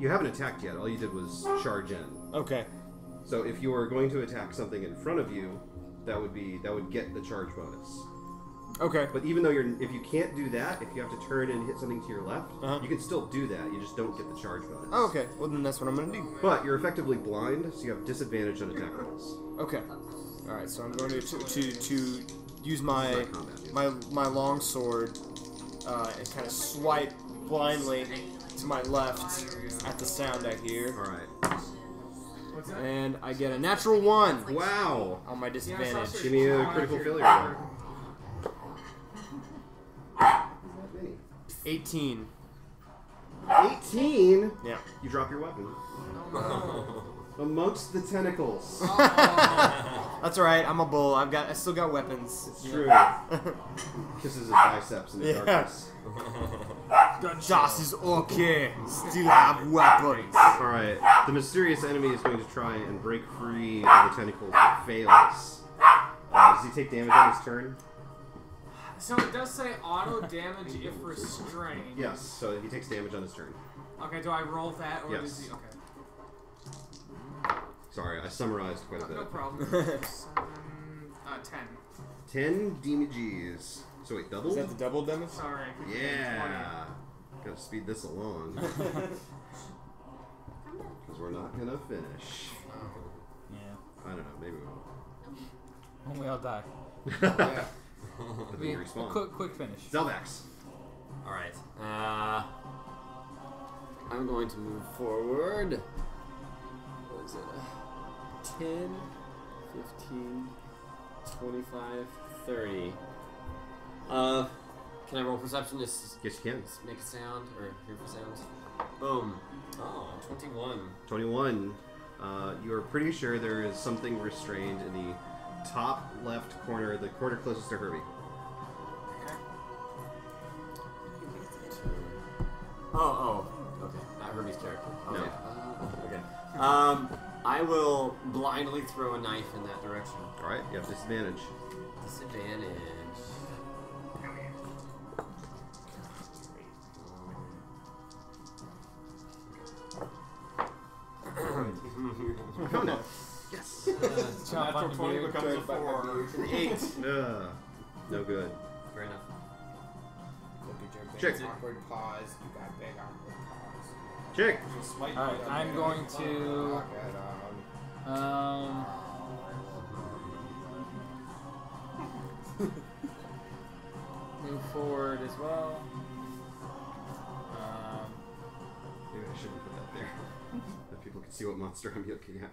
haven't attacked yet. All you did was charge in. Okay. So if you are going to attack something in front of you, that would get the charge bonus. Okay. But even though if you can't do that, if you have to turn and hit something to your left, you can still do that. You just don't get the charge bonus. Oh, okay. Well, then that's what I'm gonna do. But you're effectively blind, so you have disadvantage on attack rolls. Okay. All right. So I'm going to use my Not combat. my long sword and kind of swipe blindly to my left at the sound I hear, All right. What's that? and I get a natural 1 Wow. on my Yeah, disadvantage. Give me a critical failure roll. 18. 18? Yeah. You drop your weapon. Oh, Amongst the tentacles. That's all right. I'm a bull. I still got weapons. It's true. Kisses his biceps in the Yeah. darkness. Das is okay. Still have weapons. Alright. The mysterious enemy is going to try and break free of the tentacles, but fails. Does he take damage on his turn? So it does say auto damage if restrained. Yes, so he takes damage on his turn. Okay, do I roll that or Yes. does he? Okay. Sorry, I summarized quite a bit. No problem. 10. 10 damages. So wait, double? Is that the double damage? Sorry. Yeah. Gotta speed this along. Because we're not gonna finish. Yeah. I don't know, maybe we won't. When we all die. Yeah. I But then mean, you a respawn. quick finish. Zelvax. Alright. I'm going to move forward. What is it? 10, 15, 25, 30. Can I roll perception? Just Yes, you can. make a sound or hear for sounds? Boom. Oh, 21. 21. You are pretty sure there is something restrained in the top left corner, the corner closest to Herbie. Oh, okay. Not Herbie's character. Okay. Okay. I will blindly throw a knife in that direction. Alright, you have disadvantage. Disadvantage. Oh no. Yes. Chop on Natural the 20 beard. becomes a 4. 8. No good. fair enough. Look at your big Chick. awkward paws. You got big awkward paws. Chick. Just smite All right, you. I'm going to move forward as well. Maybe I shouldn't put that there. That people can see what monster I'm looking at.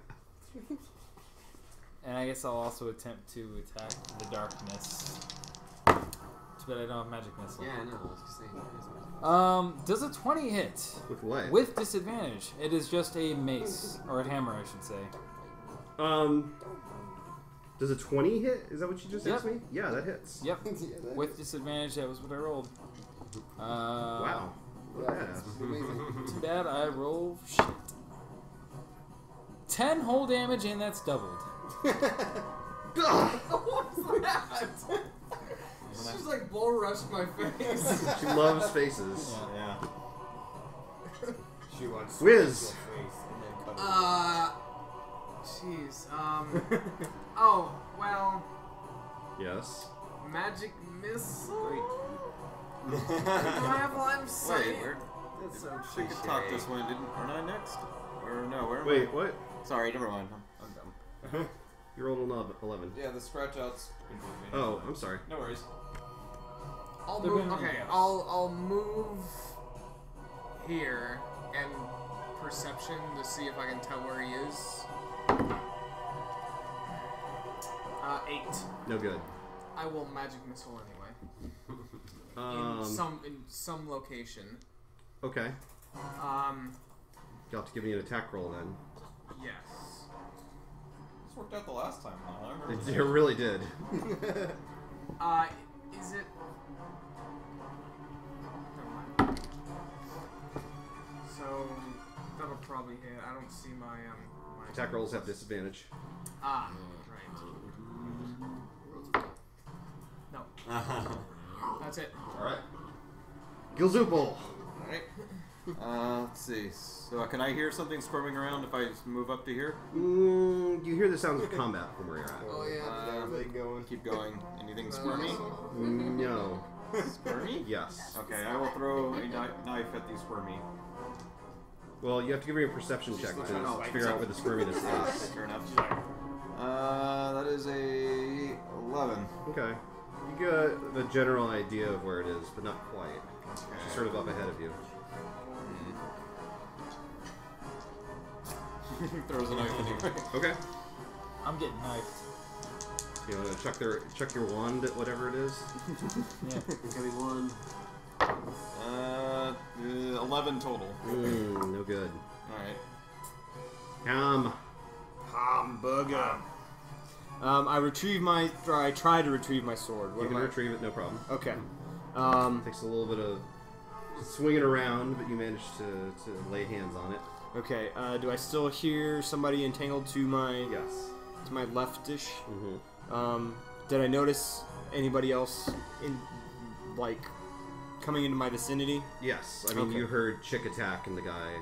And I guess I'll also attempt to attack the darkness. Too bad I don't have magic missile. Yeah, I know. I was just saying. Does a 20 hit? With what? With disadvantage. It is just a mace. Or a hammer, I should say. Does a 20 hit? Is that what you just Yep. asked me? Yeah, that hits. Yep. With disadvantage, that was what I rolled. Wow. Badass. Too bad I roll shit. 10 whole damage, and that's doubled. She just like bull rushed my face. She loves faces. Yeah. She wants Whiz. your face and then cut it. Jeez. Oh, well, Yes. magic missile? Do I have line of sight? Wait, where? That's so She could talk this one. Aren't I next? Or no, where am I? Wait, what? Sorry, never mind. I'm dumb. You rolled an 11. Yeah, the scratch outs. Oh, I'm sorry. No worries. I'll They're move. gonna- Okay, I'll move here and perception to see if I can tell where he is. 8. No good. I will magic missile anyway. In some location. Okay. Um. You'll have to give me an attack roll then. Yes. This worked out the last time, though. I It, remember. it really did. Is it? Never mind. So that'll probably hit. I don't see my my Attack rolls have disadvantage. Ah, right. No, that's it. Alright. Gilzoople! Alright. Let's see. So can I hear something squirming around if I move up to here? You hear the sounds of combat from where you're at. Oh yeah. Everything going. Keep going. Anything squirmy? No. Squirmy? Yes. Okay, I will throw a knife at the squirmy. Well, you have to give me a perception check to figure out where the squirminess is. Fair enough. That is a 11. Okay. You get the general idea of where it is, but not quite. She's sort of up ahead of you. Throws a knife anyway. Okay. I'm getting knifed. You want to check your wand at whatever it is? Yeah. Incoming one. 11 total. No good. Alright. Hamburger. I retrieve my, or I try to retrieve my sword. What You am can I? retrieve it, no problem. Okay. Takes a little bit of swinging around, but you manage to lay hands on it. Okay. Do I still hear somebody entangled to my Yes. leftish? Mm-hmm. Did I notice anybody else in like coming into my vicinity? Yes. I mean, Okay. you heard Chick attack and the guy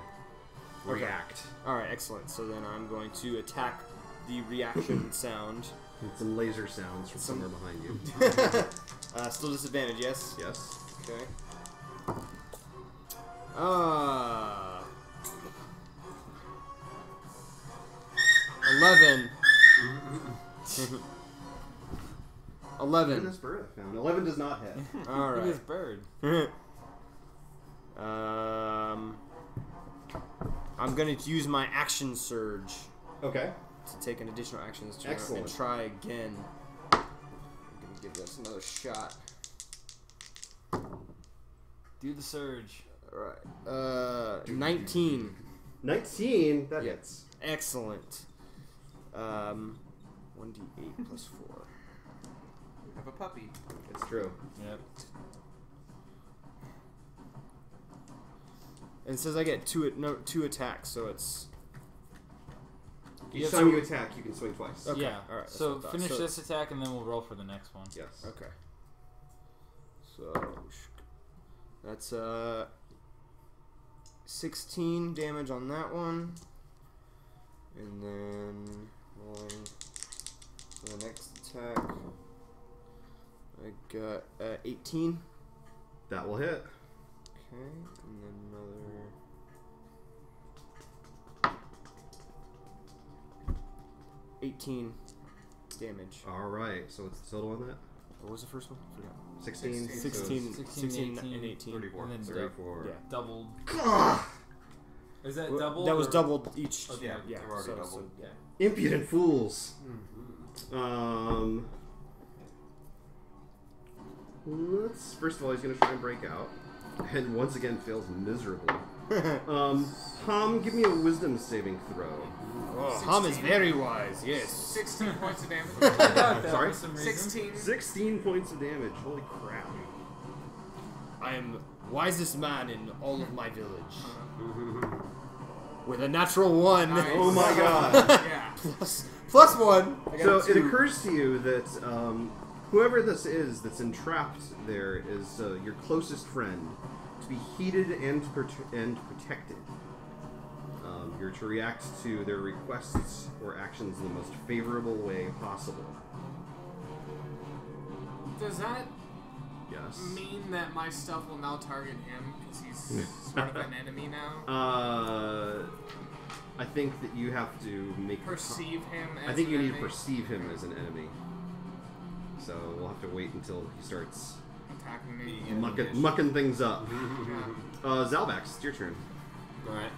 react. All right, excellent. So then I'm going to attack the reaction sound. And some laser sounds from somewhere behind you. Still disadvantage, yes? Yes. Okay. 11. 11. Goodness, bird I found. 11 does not hit. All Look at this right. bird. I'm going to use my action surge Okay. to take an additional action this turn Excellent. and try again. I'm going to give this another shot. Do the surge. Alright. 19. 19. That Yeah. hits. Excellent. 1d8 plus 4. Have a puppy. It's true. Yep. And it says I get two attacks, so it's... Each time you attack, you can swing twice. Okay. Yeah. Alright, that's So what I thought. finish So this attack and then we'll roll for the next one. Yes. Okay. So that's 16 damage on that one, and then rolling for the next attack. I Got 18. That will hit. Okay, and then another 18 damage. All right. So what's the total on that? What was the first one? I forgot. 16. 16, 16, and 18. 34. And then 34. Yeah. doubled. Is that Well, double? that was or- doubled each. Okay. Yeah, Yeah, they're already so, doubled. yeah. Impudent fools. Mm-hmm. Let's first of all, he's gonna try and break out, and once again fails miserably. Hom, give me a wisdom saving throw. Oh, Hom is very wise, yes. 16 points of damage. I doubt that Sorry? for some reason. 16. 16 points of damage. Holy crap! I am wisest man in all of my village. With a natural 1. Nice. Oh my god! Yeah. plus 1. I got So a it 2. occurs to you that whoever this is that's entrapped there is your closest friend. To be heeded and protected. You're to react to their requests or actions in the most favorable way possible. Does that Yes. mean that my stuff will now target him because he's sort of an enemy now? I think that you have to make Perceive him as I think an you need enemy? to perceive him as an enemy. So we'll have to wait until he starts Attacking me. mucking things up. Yeah. Zalbax, it's your turn. Alright.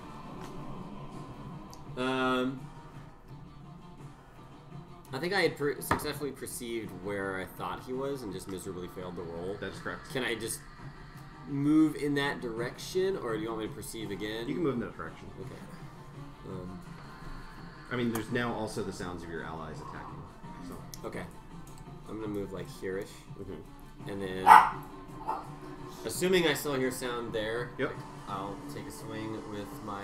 I think I had successfully perceived where I thought he was and just miserably failed the roll. That's correct. Can I just move in that direction, or do you want me to perceive again? You can move in that direction. Okay. I mean, there's now also the sounds of your allies attacking. So. Okay. I'm gonna move like here-ish. Mhm. And then, assuming I still hear sound there, Yep. I'll take a swing with my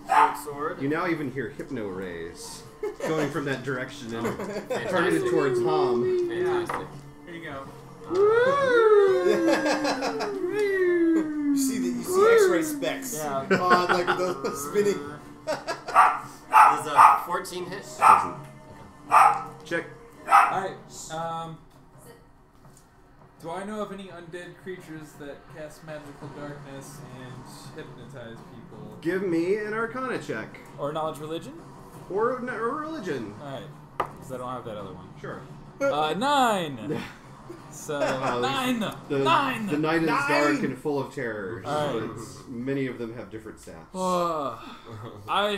short sword. You now even hear hypno rays going from that direction and Fantastic. targeted towards Hom. Fantastic. Here you go. You see X-ray specs. Yeah. On like the spinning. Does a 14 hit? Doesn't. Check. Alright, do I know of any undead creatures that cast magical darkness and hypnotize people? Give me an Arcana check. Or knowledge religion? Or religion. Alright, because I don't have that other one. Sure. 9! So, 9! The 9! The night is dark and full of terrors. Alright. But many of them have different stats. I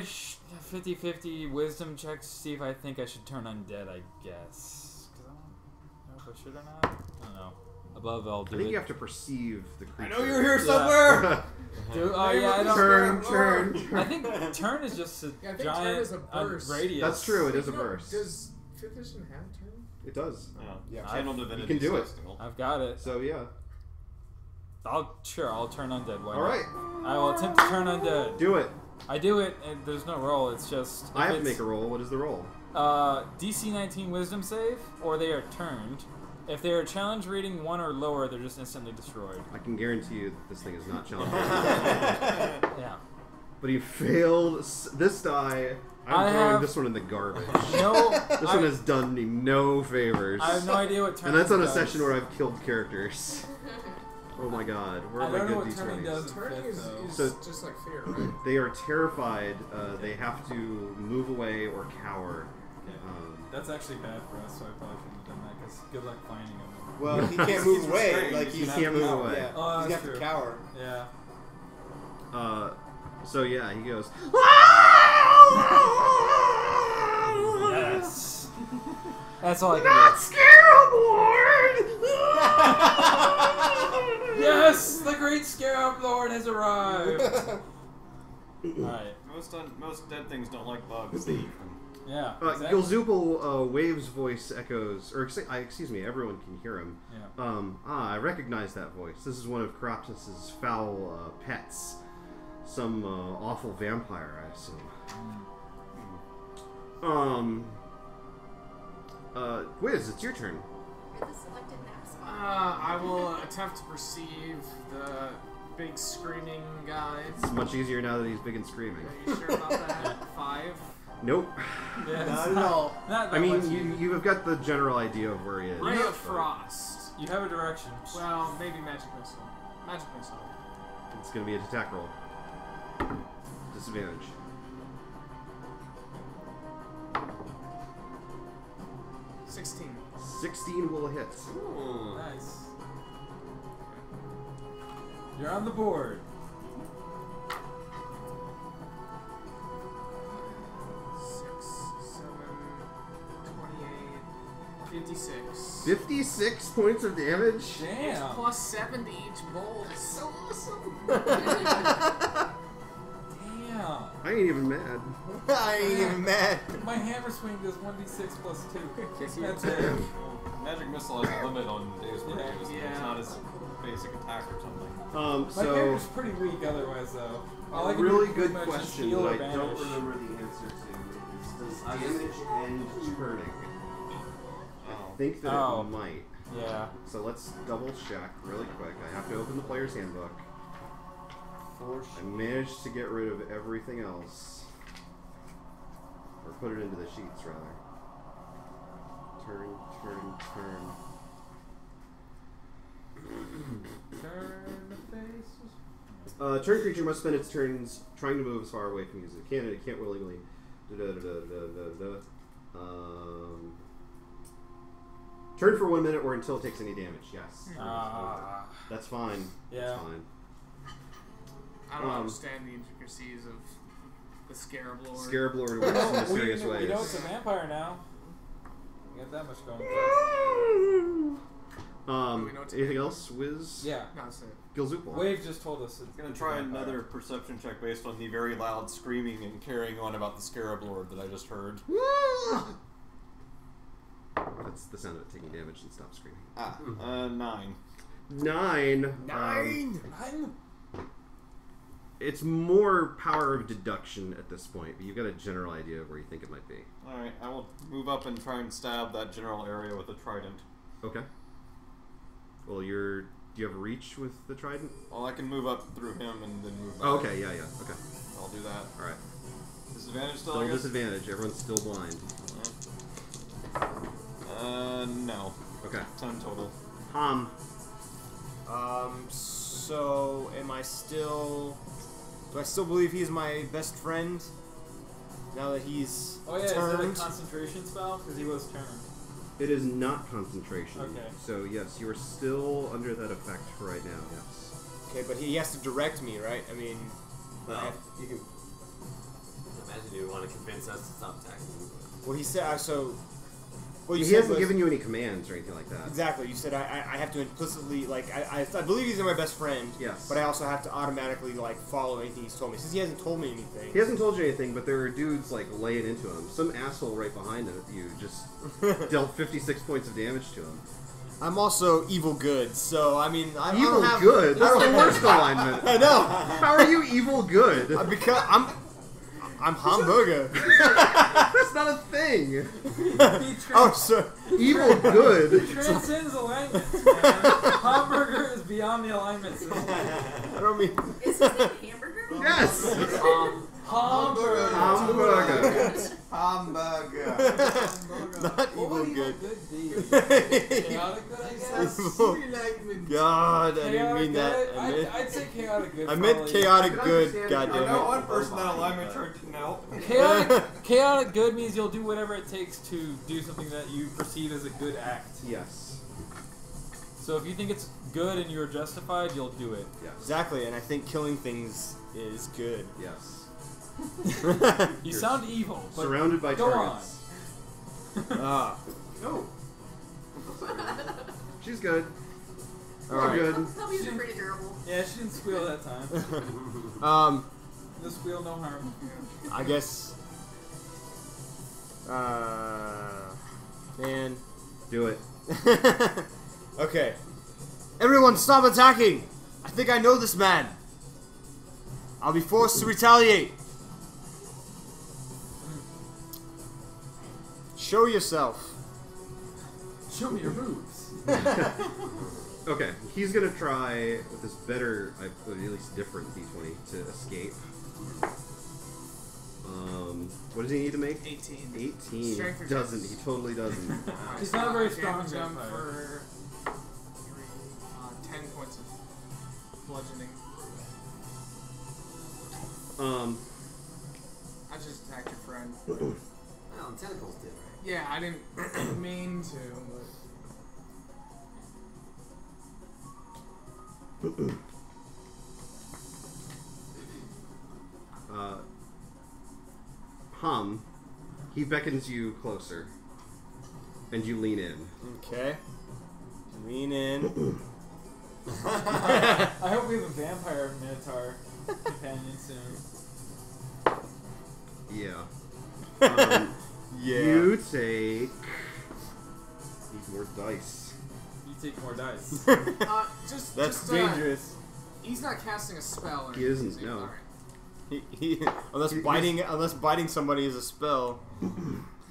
50-50 wisdom check to see if I think I should turn undead, I guess. 'Cause I don't know if I should or not. I don't know. Above, I'll do I think it. you have to perceive the creature. I know you're here Yeah. somewhere! Oh yeah, I don't. Turn. I think turn is just a Yeah, I think giant turn is a burst. radius. That's true, it is a You know, burst. Does 5th edition have turn? It does. Yeah. Channel divinity. You can do it. Celestial. I've got it. So yeah. I'll turn undead. Why not? Alright. I will attempt to turn undead. Do it. I do it, and there's no roll. It's just I have to it's, make a roll. What is the roll? DC 19 Wisdom save, or they are turned. If they are challenge rating 1 or lower, they're just instantly destroyed. I can guarantee you that this thing is not challenging. Yeah. But he failed this die. I I'm throwing have- this one in the garbage. No. This one has done me no favors. I have no idea what turning And that's on a does. session where I've killed characters. Oh my god. Where I are my don't know good what turning D20s? does. Turning is So- just like fear, right? They are terrified. They have to move away or cower. That's actually bad for us, so I probably shouldn't have done that, because good luck finding him. Well, he can't move away. restrained. Like He he's can't move away. Yeah. Oh, he's that's got to true. cower. Yeah. So yeah, he goes. Yes. That's all I can Not Scarab Lord! Yes! The great Scarab Lord has arrived! Alright. Most dead things don't like bugs. Yeah. Exactly. Gilzupal Wave's voice echoes, or excuse me, everyone can hear him. Yeah. I recognize that voice. This is one of Croptus's foul pets. Some awful vampire, I assume. Wiz, it's your turn. You're the selected map spot. I will attempt to perceive the big screaming guy. It's much easier now that he's big and screaming. Are you sure about that? 5? Nope. Yeah, Not at all. Not that I mean, much. you have got the general idea of where he is. Ray of but- Frost. You have a direction. Well, maybe magic missile. Magic missile. It's going to be an attack roll. Disadvantage. — 16. 16 will hit. Ooh. Nice. You're on the board. 6, 7, 28, 56. 56 points of damage? It's Damn. plus 7 to each bolt. It's so awesome. Damn. I ain't even mad. I ain't even mad. My hammer swing does 1d6 plus 2. Kiss you. That's it. Magic missile has a limit on days where Yeah. it is. Yeah. It's not as basic attack or something. My So, character's pretty weak otherwise, though. All I a can really do good pretty much is question heal that or I don't banish. remember the answer to is, does damage end turning? I think that Oh. it might. Yeah. So let's double check really quick. I have to open the player's handbook. I managed to get rid of everything else. Or put it into the sheets, rather. Turn. Turn the faces. Turn creature must spend its turns trying to move as far away from you as it can, and it can't willingly. Turn for 1 minute or until it takes any damage. Yes. That's fine. Yeah. That's fine. I don't understand the intricacies of the Scarab Lord. Scarab Lord works in mysterious ways. We know it's a vampire now. We got that much going for us. Anything else, Wiz? Yeah. No, that's it. Gilzoopal. Wave just told us. I'm going to try another perception check based on the very loud screaming and carrying on about the Scarab Lord that I just heard. That's the sound of it taking damage and stop screaming. 9. 9. It's more power of deduction at this point, but you've got a general idea of where you think it might be. Alright, I will move up and try and stab that general area with a trident. Okay. Well, do you have reach with the trident? Well, I can move up through him and then move back. Oh, okay, yeah, okay. I'll do that. Alright. Disadvantage still, Still I guess? disadvantage, everyone's still blind. No. Okay. 10 total. So am I still? Do I still believe he's my best friend? Now that he's Oh yeah, turned. is it a concentration spell? Because he was turned. It is not concentration. Okay. So yes, you are still under that effect for right now, yes. Okay, but he has to direct me, right? I mean, Well, you can imagine you want to convince us to stop attacking you. well, he said so. Well, you He said hasn't was- given you any commands or anything like that. Exactly. You said I have to implicitly, like, I believe he's my best friend. Yes. But I also have to automatically, like, follow anything he's told me. Since he hasn't told me anything. He hasn't told you anything, but there are dudes, like, laying into him. Some asshole right behind you just dealt 56 points of damage to him. I'm also evil good, so, I mean, I Evil don't have... good? That's the worst alignment. I know. How are you evil good? Because I'm hamburger. That's not a thing. Oh, so Evil good. Transcends alignments, man. Hamburger is beyond the alignment system. I don't mean... Is his name Hamburger? Yes. Hamburger. Hamburger. Hamburger. Not What evil would good. evil good be? Chaotic good, I guess. God, I didn't mean that. Chaotic good? I'd say chaotic good. I meant probably. chaotic I can good, understand I goddammit. know one person that alignment chart can help. Chaotic good means you'll do whatever it takes to do something that you perceive as a good act. Yes. So if you think it's good and you're justified, you'll do it. Yes. Exactly, and I think killing things is good. Yes. You sound evil, but Surrounded by go targets. Ah, No. She's good. all All right. good. Puppies are pretty durable. Yeah, she didn't squeal that time. No squeal, no harm. I guess. Man. Do it. Okay. Everyone, stop attacking! I think I know this man. I'll be forced to retaliate. Show yourself. Show me your moves. Okay, he's gonna try with this better, at least different D20 to escape. What does he need to make? 18. 18. Strength or Doesn't. chance? He totally doesn't. He's not a very Damage strong him vampire. for bludgeoning. I just attacked your friend. Well, tentacles did, right? Yeah, I didn't mean to, but... He beckons you closer, and you lean in. Okay. Lean in. I hope we have a vampire minotaur companion soon. Yeah. Yeah. You take... Need more dice. You take more dice. That's dangerous. He's not casting a spell. Or He isn't, anything. no. All right. Unless biting somebody is a spell.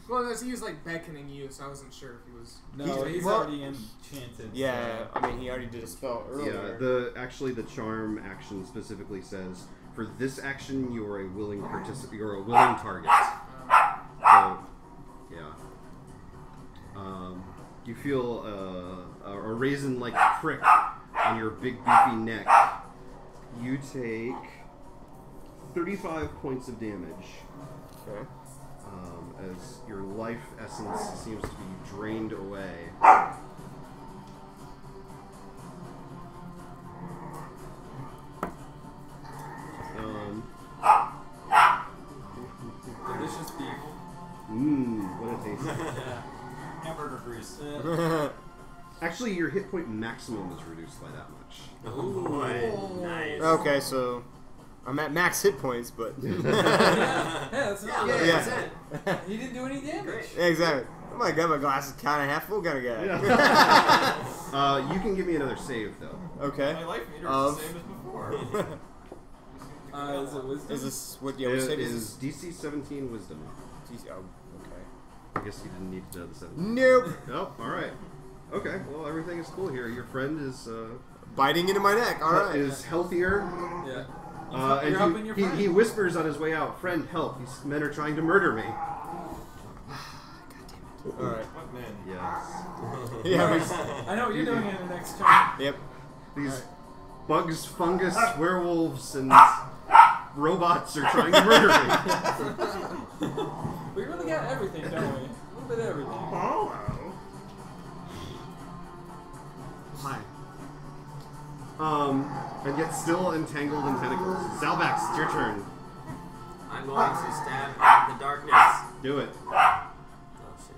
Well, he was like beckoning you, so I wasn't sure if he was. No, he's already enchanted. Yeah, I mean he already did a spell earlier. Yeah, the charm action specifically says for this action you are a willing participant. You're a willing target. So, yeah. You feel a raisin-like prick on your big beefy neck. You take 35 points of damage. Okay. As your life essence seems to be drained away. Delicious beef. What a taste. Yeah. Hamburger grease. Actually, your hit point maximum is reduced by that much. Oh boy. Nice. Okay, so I'm at max hit points, but Yeah, that's not bad. Yeah. That's it. He didn't do any damage. Yeah, exactly. Oh my god, my glass is kind of half full kind of guy. Yeah. You can give me another save though. Okay. My life meter is the same as before. Is it wisdom? Is this what? Yeah, It we said is DC 17 Wisdom. Oh, okay. I guess you didn't need to know the 17. Nope. Oh, all right. Okay. Well, everything is cool here. Your friend is Biting into my neck. All right. is healthier. Yeah. And You're helping your friend. he whispers on his way out, "Friend, help! These men are trying to murder me." All right. What man? Yes. Yeah. I know what you're doing in the next turn. Yep. These bugs, fungus, werewolves, and robots are trying to murder me. We really got everything, don't we? A little bit of everything. Hi. And yet still entangled in tentacles. Zalbax, it's your turn. I'm going to stab at the darkness. Do it. Oh shit.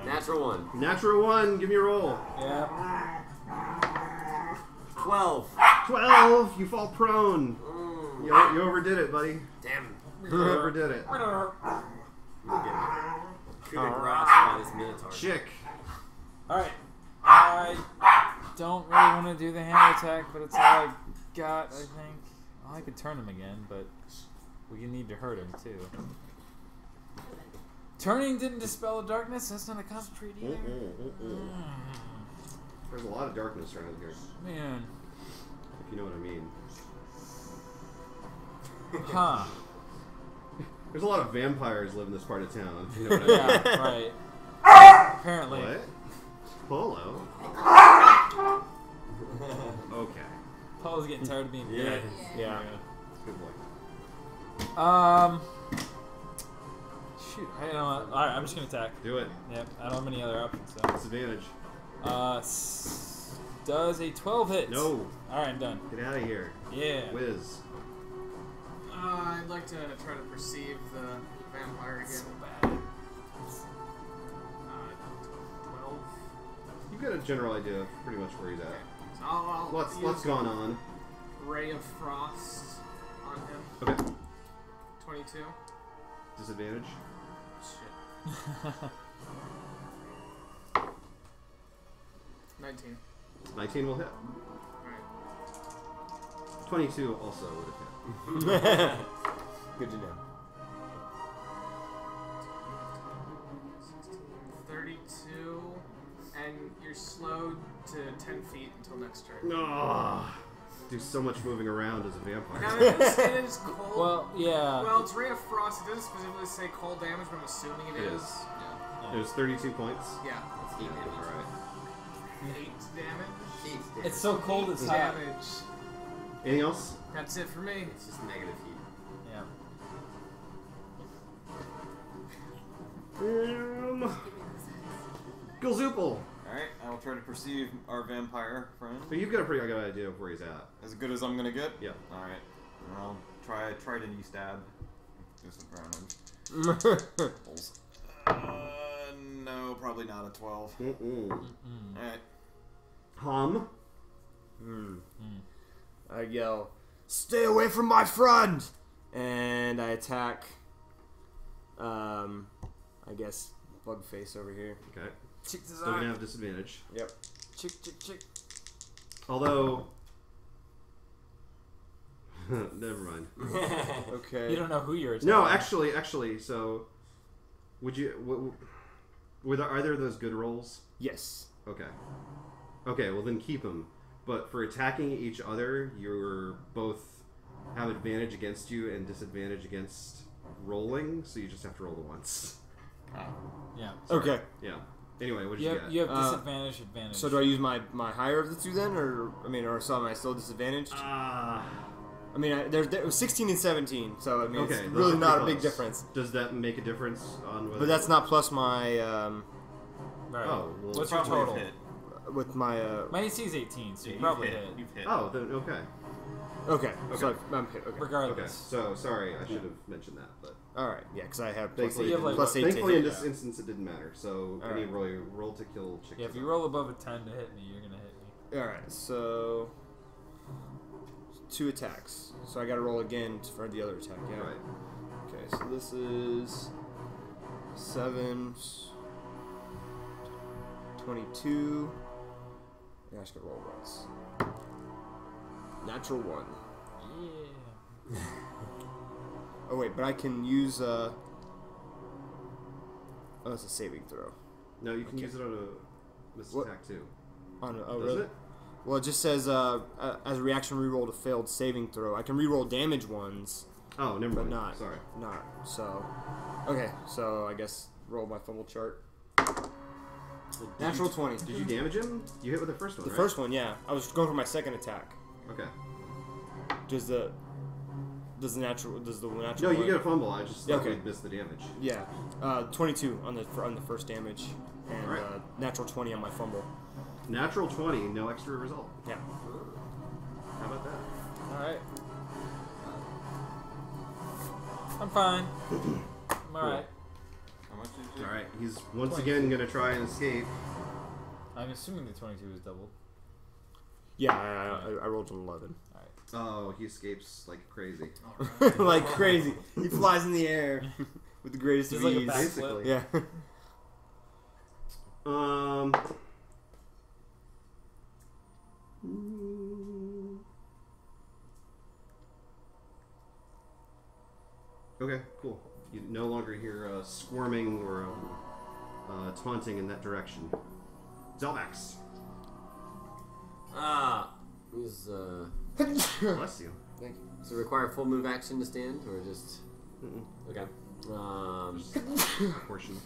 Natural one. Natural 1, give me a roll. Yeah. 12. 12, you fall prone. You overdid it, buddy. Damn. You overdid it. Couldn't grasp by this minotaur. Chick. Alright. I don't really want to do the hammer attack, but it's all I got, I think. Well, I could turn him again, but we need to hurt him, too. Turning didn't dispel the darkness. That's not a concentrate either. There's a lot of darkness around here, Man. if you know what I mean. Huh. There's a lot of vampires live in this part of town, if you know what I mean. Yeah, right. Apparently. What? Polo? Okay. Paul's getting tired of being Yeah. dead. Yeah. Good boy. Shoot. I don't know. Alright, I'm just gonna attack. Do it. Yep. I don't have any other options, so. Disadvantage. Does a 12 hit? No. Alright, I'm done. Get out of here. Yeah. Whiz. I'd like to try to perceive the vampire again. So bad. 12. You've got a general idea of pretty much where he's at. So I'll What's use gone on? Ray of Frost on him. Okay. 22. Disadvantage. Shit. 19. 19 will hit. Alright. 22 also would have hit. Good to know. 32. And you're slowed to 10 feet until next turn. No. Do so much moving around as a vampire. Now it is cold. Well, yeah. Well, it's Ray of Frost. It doesn't specifically say cold damage, but I'm assuming it It is. is. It was 32 points. Yeah. Let's keep it. Alright. damage. It's so cold it's hot. Damage. Anything else? That's it for me. It's just negative heat. Yeah. Gilzoople. Alright, I will try to perceive our vampire friend. But you've got a pretty good idea of where he's at. As good as I'm gonna get? Yeah. Alright. I'll try to knee stab. Disadvantage. No, probably not a 12. Alright. Hum. I yell, "Stay away from my friend!" And I attack. I guess Bugface over here. Okay. Chick So we're gonna have disadvantage. Yep. chick. Although. Never mind. Okay. You don't know who you're attacking. No, actually, so. Would you. Were there either of those good rolls? Yes. Okay. Okay, well then keep them. But for attacking each other, you're both have advantage against you and disadvantage against rolling, so you just have to roll the once. Yeah. Sorry. Okay. Yeah. Anyway, what did You you have, get? you have disadvantage, advantage. So do I use my higher of the two then, or so am I still disadvantaged? I mean, there was 16 and 17, so I mean, Okay, it's those really are not a pretty big close. difference. Does that make a difference on whether? But that's not plus my Right. Oh, well, What's your total? Hit. with my My AC is 18, so you You've probably hit. hit. You've hit. Oh, then okay. Okay. So I'm hit. Okay. Regardless. Okay. So sorry, I should have mentioned that, but All right. Yeah, because I have plus thankfully, you have, like, plus 18. thankfully in this instance it didn't matter. So All any right. roll to kill chick. Yeah, if you roll above a 10 to hit me, you're gonna hit me. All right. So 2 attacks. So I got to roll again for the other attack. Yeah. Right. Okay. So this is 7, 22. Yeah, I just got to roll once. Natural 1. Yeah. Oh wait, but I can use oh, it's a saving throw. No, you can Okay. use it on a this What? attack too. Oh, Doesn't really? it? Well, it just says as a reaction, reroll a failed saving throw. I can reroll damage ones, Oh, never but mind. not Sorry. not. So, okay. So I guess roll my fumble chart. Natural 20. Did you damage him? You hit with the first one, The right? first one, yeah. I was going for my second attack. Okay. Does the natural No, one? you get a fumble. I just thought Okay. we'd missed the damage. Yeah, 22 on the first damage, and Alright. natural 20 on my fumble. Natural 20, no extra result. Yeah. How about that? Alright. I'm fine. I'm alright. How much did you Alright, he's once 22. again gonna try and escape. I'm assuming the 22 is doubled. Yeah, I rolled an 11. Oh, he escapes like crazy. Like crazy. He flies in the air with the greatest Just of like a ease. backflip. Basically. Yeah. Okay, cool. You no longer hear squirming or taunting in that direction. Zelmax. Is Bless you. Thank you. does it require full move action to stand, or just Mm-mm. okay? Portion.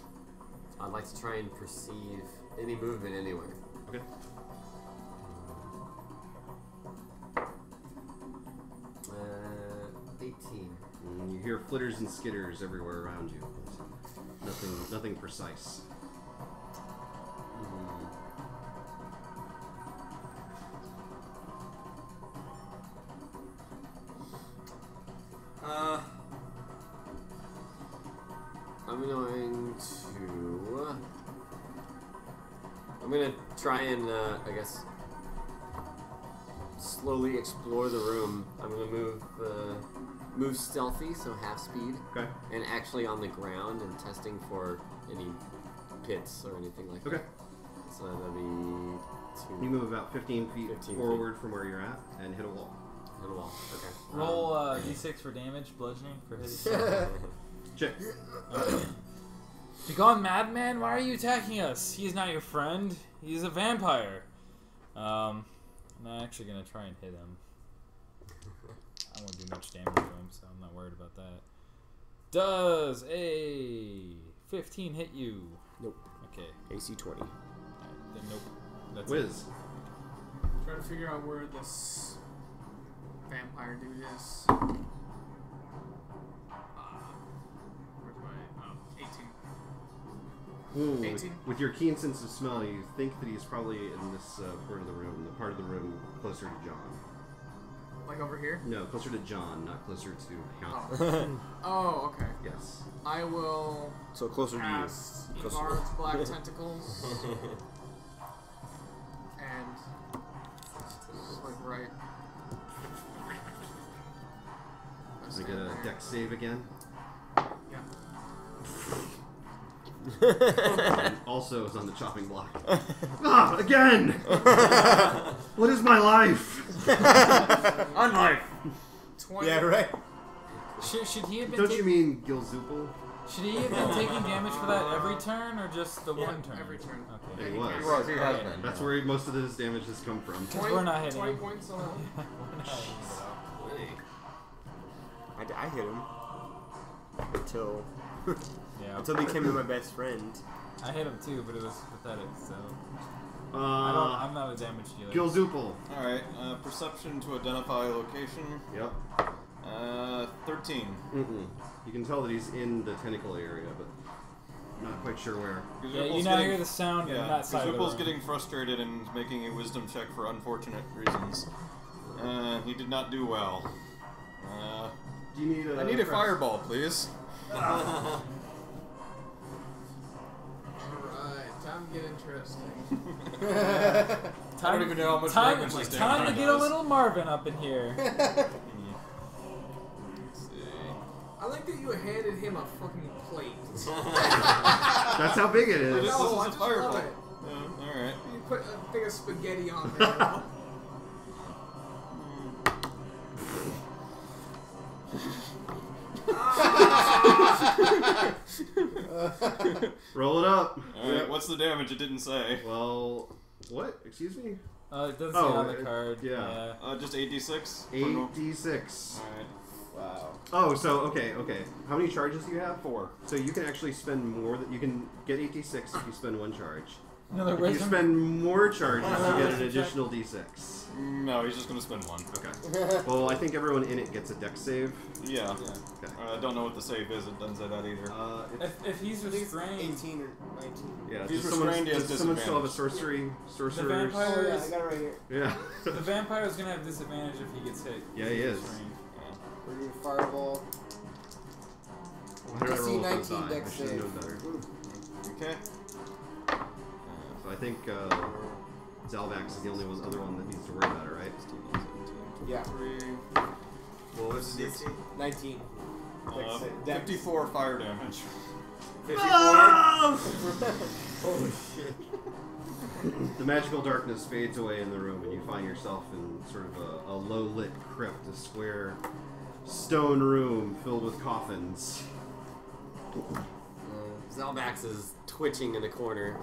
I'd like to try and perceive any movement anywhere. Okay. Uh, 18. You hear flitters and skitters everywhere around you. Nothing precise. I'm gonna try and I guess slowly explore the room. I'm gonna move stealthy, so half speed, Okay. and actually on the ground and testing for any pits or anything like Okay. that. So that'll be You move about 15 feet 15 forward from where you're at and hit a wall. hit a wall. Okay. Roll d6 for damage, bludgeoning for hitting. Check. You gone mad, man? Why are you attacking us? He's not your friend. He's a vampire. I'm not actually gonna try and hit him. I won't do much damage to him, so I'm not worried about that. Does a 15 hit you? Nope. Okay. AC 20. Alright, then nope. That's Whiz. Trying to figure out where this vampire dude is. Where's my 18? 18? With your keen sense of smell, you think that he's probably in this part of the room, the part of the room closer to John. Like over here? No, closer to John, not closer to Count. Oh. Oh, okay. Yes. I will So closer to you. cast Closer. Ivar's Black Tentacles. And just like right. I get a dex save again. Yeah. Also is on the chopping block. Ah, again! What is my life? Unlife! 20. Yeah, right. Should he have been? Don't you mean Gilzupal? Should he have been taking damage for that every turn or just the one turn? Every turn. Okay. He was. He was, he has Okay. been. That's where most of his damage has come from. 'Cause we're not hitting 20 him. points on I hit him until Yeah. until he became my best friend. I hit him too, but it was pathetic. So I'm not a damage dealer. Gilzupal. Alright, perception to identify location. Yep. 13. You can tell that he's in the tentacle area, but I'm not quite sure where. Yeah, you now hear the sound in that side of the Zupal's room. getting frustrated and making a wisdom check for unfortunate reasons. He did not do well. Do you need I need a fireball, please. Alright, time to get interesting. I don't even know how much time, damage this time to damage get a does. little Marvin up in here. Let's see. I like that you handed him a fucking plate. That's how big it This is. No, is I a just fireball. love it. Alright. You put a thing of spaghetti on there. Roll it up. Alright, what's the damage? It didn't say. Well, what? Excuse me? It doesn't say Oh, on the card. yeah. Just 8d6? 8d6. Alright. Wow. Oh, so okay. How many charges do you have? 4. So you can actually spend more. You can get 8d6 if you spend one charge. Another If you wisdom. spend more charges, you get an Wisdom check. additional d6. No, he's just gonna spend 1. Okay. Well, I think everyone in it gets a dex save. Yeah. Okay. I don't know what the save is. It doesn't say that either. If he's restrained, 18 or 19. Yeah. If he's does someone, restrained, he has does someone still have a disadvantage. sorcerer's? vampire- Oh, yeah, I got it right here. Yeah. the vampire's gonna have disadvantage if he gets hit. Yeah, he is. Restrained. We're doing fireball. Why did I roll DC a close 19 eye? dex I should have save. known better. Okay. So I think Zalvax is the only other one that needs to worry about it, right? Yeah. 3. Well, what's the DC? 19. Dex save. Dex. 54 fire damage. 54. Holy shit. The magical darkness fades away in the room, and you find yourself in sort of a low-lit crypt, a square stone room filled with coffins. Zelbax is twitching in a corner.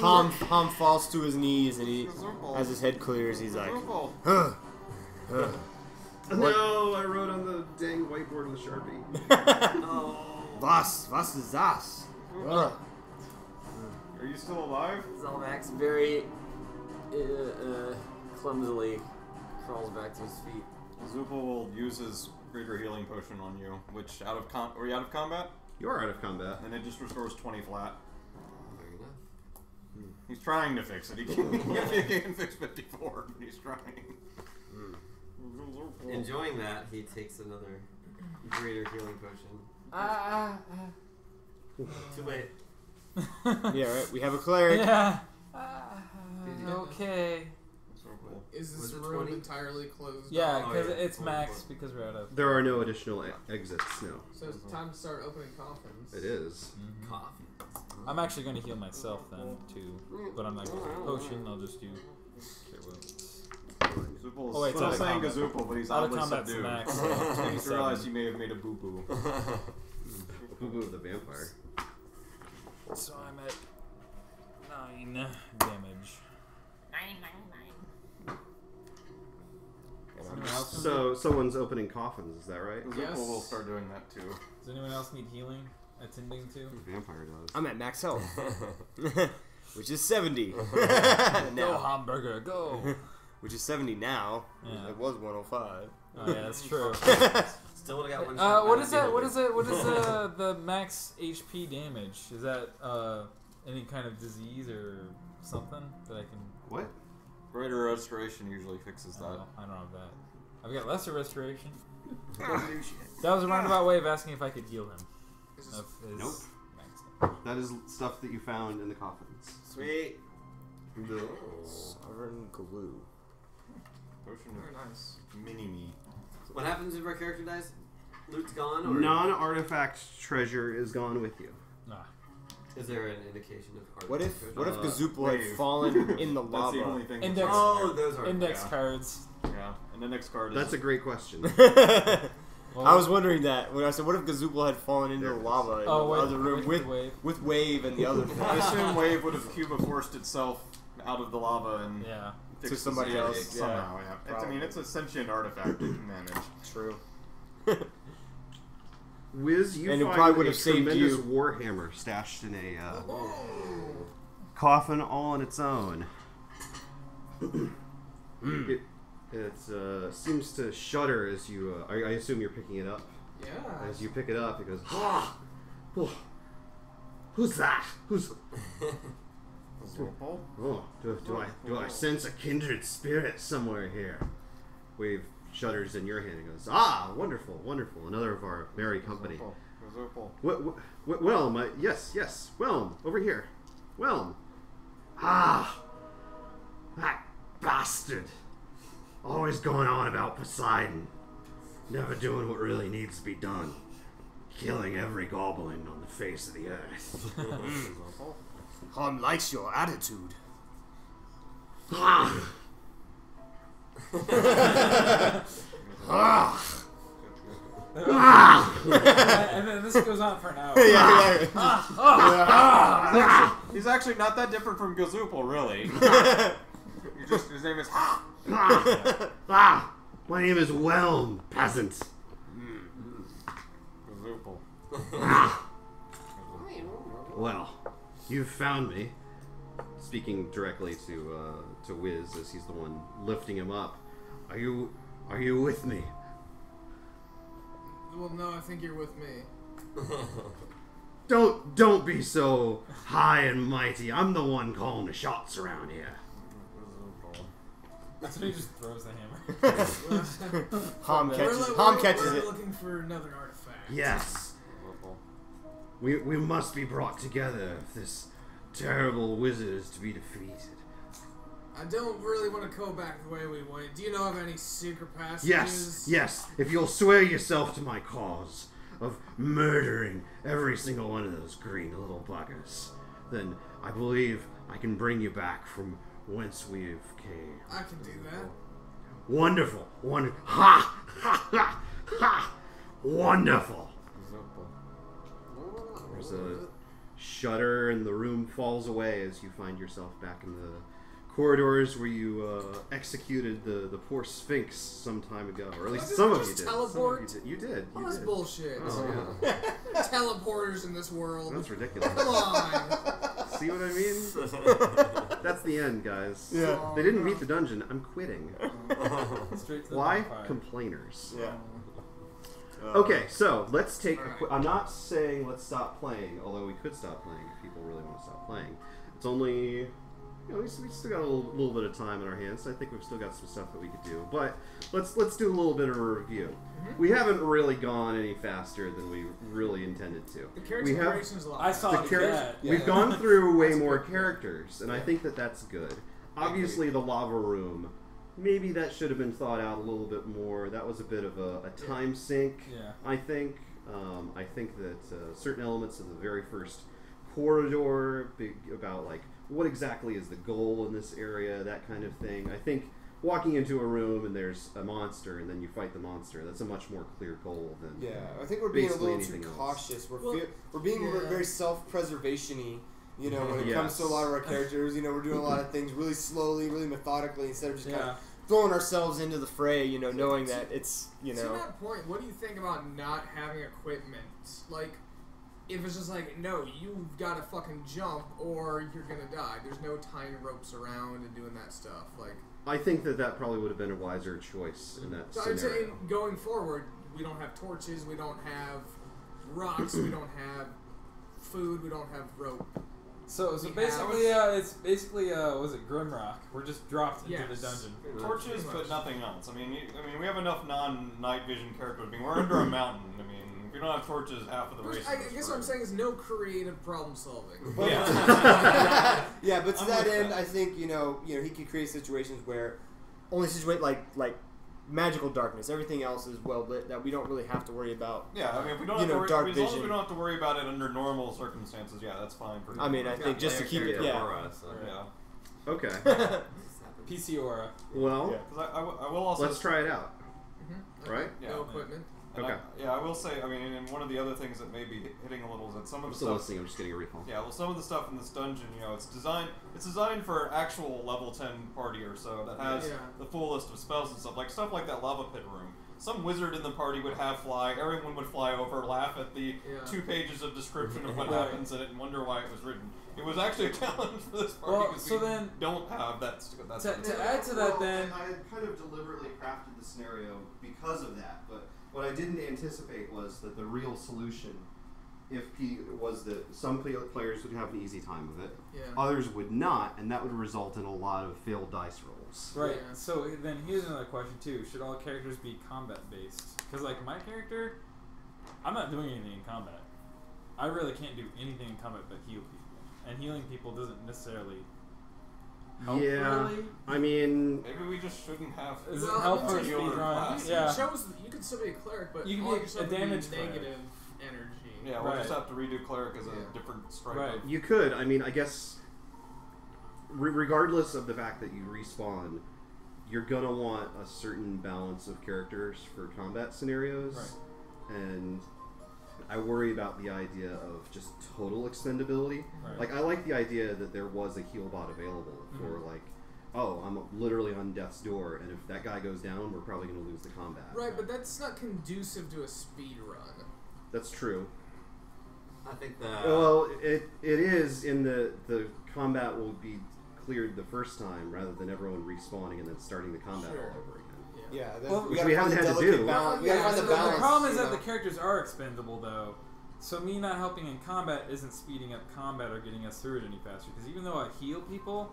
Ham falls to his knees and he, as his head clears, he's like, huh. No, I wrote on the dang whiteboard with a Sharpie. Was ist das? Are you still alive? Zelbax very clumsily crawls back to his feet. Zupal will use his greater healing potion on you, which are you out of combat? You are out of combat. And it just restores 20 flat. Fair enough. He's trying to fix it. He can fix 54, but he's trying. Enjoying that, he takes another greater healing potion. Too late. Yeah, right. We have a cleric. Yeah. Okay. Is this Was it room 20? entirely closed Yeah, off? because yeah. it's max because we're out of. There are no additional exits, no. So it's time to start opening coffins. It is. Coffee. I'm actually going to heal myself then too, but I'm not going to do a potion. I'll just do cure wounds. Zupal's Oh, wait, it's still out of saying combat. Gazupal, but he's Out of oddly combat's subdued. max. He just realized he may have made a boo-boo. Boo-boo of the vampire. So I'm at 9 damage. Anyone else So someone's opening coffins, is that right? Zupal Yes. will start doing that too. Does anyone else need healing? attending to? Vampire does. I'm at max health, which is 70. Go now, hamburger, go! which is 70 now. Yeah. It was 105. Oh yeah, that's true. Still would have got one shot. What is that? What is it? What is the max HP damage? Is that any kind of disease or something that I can? What? Greater restoration usually fixes that. I don't have that. I've got lesser restoration. Don't do shit. That was a roundabout way of asking if I could heal him. Is Of his Nope. max. That is stuff that you found in the coffins. Sweet. Sovereign glue. Potion Very nice. of mini-me. What happens if our character dies? Loot's gone, or Non-artifact treasure is gone with you. Nah. is there an indication of What if artifact? Gazoopal had wave. fallen in the That's lava? the only thing. Index. Oh, those are Index yeah. cards. Yeah, and the next card is. That's a great question. I was wondering that when I said, "What if Gazoopal had fallen into the lava in Oh, the wait, other room with the wave. with Wave and the other I thing?" assume Wave would have Cuba forced itself out of the lava and Yeah. fixed To somebody the else, situation somehow. Yeah, I mean, it's a sentient artifact it can manage. True. Wiz, you And it find probably would a have saved tremendous you. warhammer stashed in a coffin all on its own. It seems to shudder as you. I assume you're picking it up. Yeah. As you pick it up, it goes. Ah, oh, who's that? Who's? Oh, do I sense a kindred spirit somewhere here? Wave shudders in your hand and goes, ah, wonderful, wonderful, another of our merry company. Whelm, yes, Whelm, over here. Whelm. Ah, that bastard. Always going on about Poseidon. Never doing what really needs to be done. Killing every goblin on the face of the earth. Han likes your attitude. Ah. And then this goes on for an hour. He's actually not that different from Gazoopal, really. His name is. My name is Whelm, peasant. Gazoopal. Well, you've found me. Speaking directly to Wiz, as he's the one lifting him up. Are you with me? Well, no, I think you're with me. Don't be so high and mighty. I'm the one calling the shots around here. That's when he just throws the hammer. Han We're catches it. looking for another artifact. Yes. We must be brought together if this terrible wizard is to be defeated. I don't really want to go back the way we went. Do you know of any secret passages? Yes. If you'll swear yourself to my cause of murdering every single one of those green little buggers, then I believe I can bring you back from whence we've came. I can do that. Wonderful. Ha! Ha! Ha! Ha! Wonderful. There's a shudder and the room falls away as you find yourself back in the corridors where you executed the poor Sphinx some time ago, or at least some of you did. Teleport? Some of you did. Oh, that's bullshit. Oh, yeah. Teleporters in this world. That's ridiculous. Come on. See what I mean? That's the end, guys. Yeah. They didn't meet the dungeon. I'm quitting. Straight to the Why? bonfire. Complainers. Yeah. Okay, so let's take a quick... I'm not saying let's stop playing, although we could stop playing if people really want to stop playing. It's only... You know, we still got a little bit of time in our hands. So I think we've still got some stuff that we could do. But let's do a little bit of a review. We haven't really gone any faster than we really intended to. The character creation is a lot. I saw The that. We've gone through way That's more good. characters, and I think that that's good. Obviously, the lava room, maybe that should have been thought out a little bit more. That was a bit of a time sink, Yeah. I think. I think that certain elements of the very first corridor, about like what exactly is the goal in this area, that kind of thing. I think walking into a room and there's a monster and then you fight the monster, that's a much more clear goal than Yeah, I think we're being a basically little too anything else. cautious. Well, We're being yeah. very self-preservation-y, you know, when it comes to a Yes. lot of our characters. You know, we're doing a lot of things really slowly, really methodically, instead of just kind Yeah. of Throwing ourselves into the fray, you know, knowing that it's, you To know. that point, what do you think about not having equipment? Like, if it's just like, no, you've got to fucking jump or you're gonna die. There's no tying ropes around and doing that stuff. Like, I think that probably would have been a wiser choice in that so scenario. I'm saying going forward, we don't have torches, we don't have rocks, we don't have food, we don't have rope. So basically, it's basically was it Grimrock? We're just dropped into the dungeon. Torches, but nothing else. I mean, we have enough non-night vision characters. I mean, we're under a mountain. I mean, if we don't have torches, half of the race. I guess what I'm saying is no creative problem solving. Yeah, but to that end, I think you know he could create situations where only like magical darkness. Everything else is well lit that we don't really have to worry about. Yeah, I mean, if we don't have to worry, as long as we don't have to worry about it under normal circumstances, yeah, that's fine. I mean, I think just to keep it, Aura, so. Yeah. Okay. PC Aura. Well, Because I will also. let's try it out. Mm-hmm. Right? Yeah. No equipment. Okay. I will say, I mean, and one of the other things that may be hitting a little is that some of I'm the still stuff. listening. I'm just getting a recall. Yeah, well, some of the stuff in this dungeon, it's designed for actual level 10 party or so that has the full list of spells and stuff like that lava pit room. Some wizard in the party would have fly. Everyone would fly over, laugh at the 2 pages of description of what happens in it, and wonder why it was written. It was actually a challenge for this party because we don't have that. To add to that, then I had kind of deliberately crafted the scenario because of that, but what I didn't anticipate was that the real solution, was that some players would have an easy time with it, others would not, and that would result in a lot of failed dice rolls. Right. Yeah. So then here's another question too: should all characters be combat based? Because like my character, I'm not doing anything in combat. I really can't do anything in combat but heal people, and healing people doesn't necessarily. Really? I mean, maybe we just shouldn't have. Is it help for speedrun? Yeah. You could still be a cleric, but you all can be a damage negative energy. Yeah, we'll just have to redo cleric as a different strike. Right. You could. I mean, I guess, regardless of the fact that you respawn, you're gonna want a certain balance of characters for combat scenarios, and I worry about the idea of just total expendability. Right. Like, I like the idea that there was a heal bot available for like, oh, I'm literally on death's door, and if that guy goes down, we're probably going to lose the combat. Right, but that's not conducive to a speed run. That's true. I think that. Well, it is in the combat will be cleared the first time rather than everyone respawning and then starting the combat all over again. Yeah, which we haven't had to do. The problem is that the characters are expendable, though. So me not helping in combat isn't speeding up combat or getting us through it any faster. Because even though I heal people,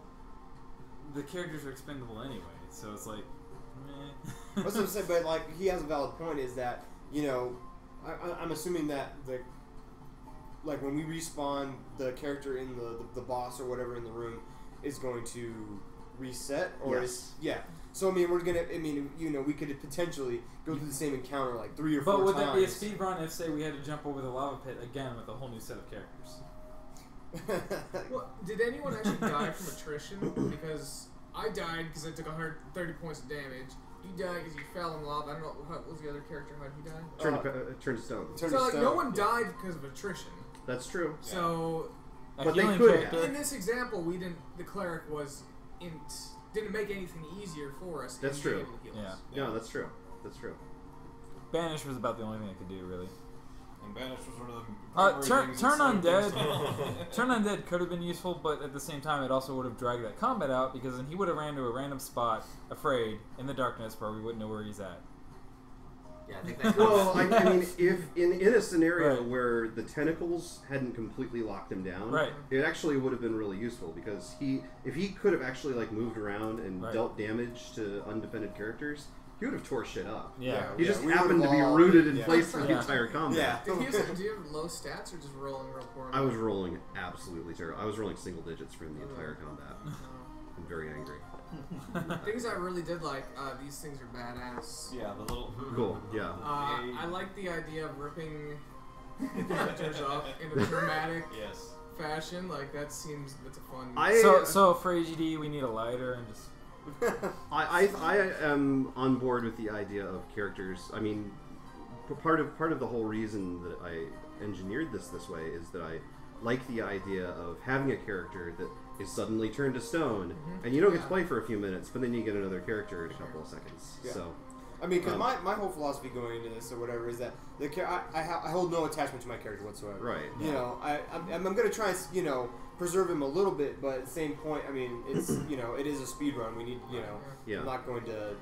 the characters are expendable anyway. So it's like, meh. That's what I'm saying, but like he has a valid point. Is that I'm assuming that when we respawn, the character in the boss or whatever in the room is going to reset, or So I mean, we could potentially go through the same encounter like 3 or 4 times. But would that be a speed run if, say, we had to jump over the lava pit again with a whole new set of characters? Well, did anyone actually die from attrition? Because I died because I took 130 points of damage. You died because you fell in lava. I don't know what was the other character. How did he die? Turned to stone. No one died because of attrition. That's true. So, but they could have. In this example, we didn't. The cleric didn't make anything easier for us. That's true. Yeah, that's true. That's true. Banish was about the only thing I could do, really. And Banish was one of the turn undead. Turn undead could have been useful, but at the same time, it also would have dragged that combat out because then he would have ran to a random spot, afraid, in the darkness, where we wouldn't know where he's at. Yeah, I think that. Well, I mean, if in a scenario where the tentacles hadn't completely locked him down, it actually would have been really useful because if he could have actually like moved around and dealt damage to undefended characters, he would have tore shit up. He just happened to be rooted in place for the entire combat. Do you have low stats or just rolling real poorly? I was rolling absolutely terrible. I was rolling single digits from the entire combat. I'm very angry. Things I really did like, these things are badass. Yeah, the little... Cool, yeah. I like the idea of ripping characters up in a dramatic fashion. Like, that's a fun... So for AGD, we need a lighter and just... I am on board with the idea of characters. I mean, part of the whole reason that I engineered this way is that I like the idea of having a character that is suddenly turned to stone, and you don't get to play for a few minutes, but then you get another character in a couple of seconds. So I mean, because my whole philosophy going into this or whatever is that I hold no attachment to my character whatsoever. Right. You know, I'm going to try and, you know, preserve him a little bit, but at the same point, I mean, it's, you know, it is a speed run. We need, you know, I'm not going to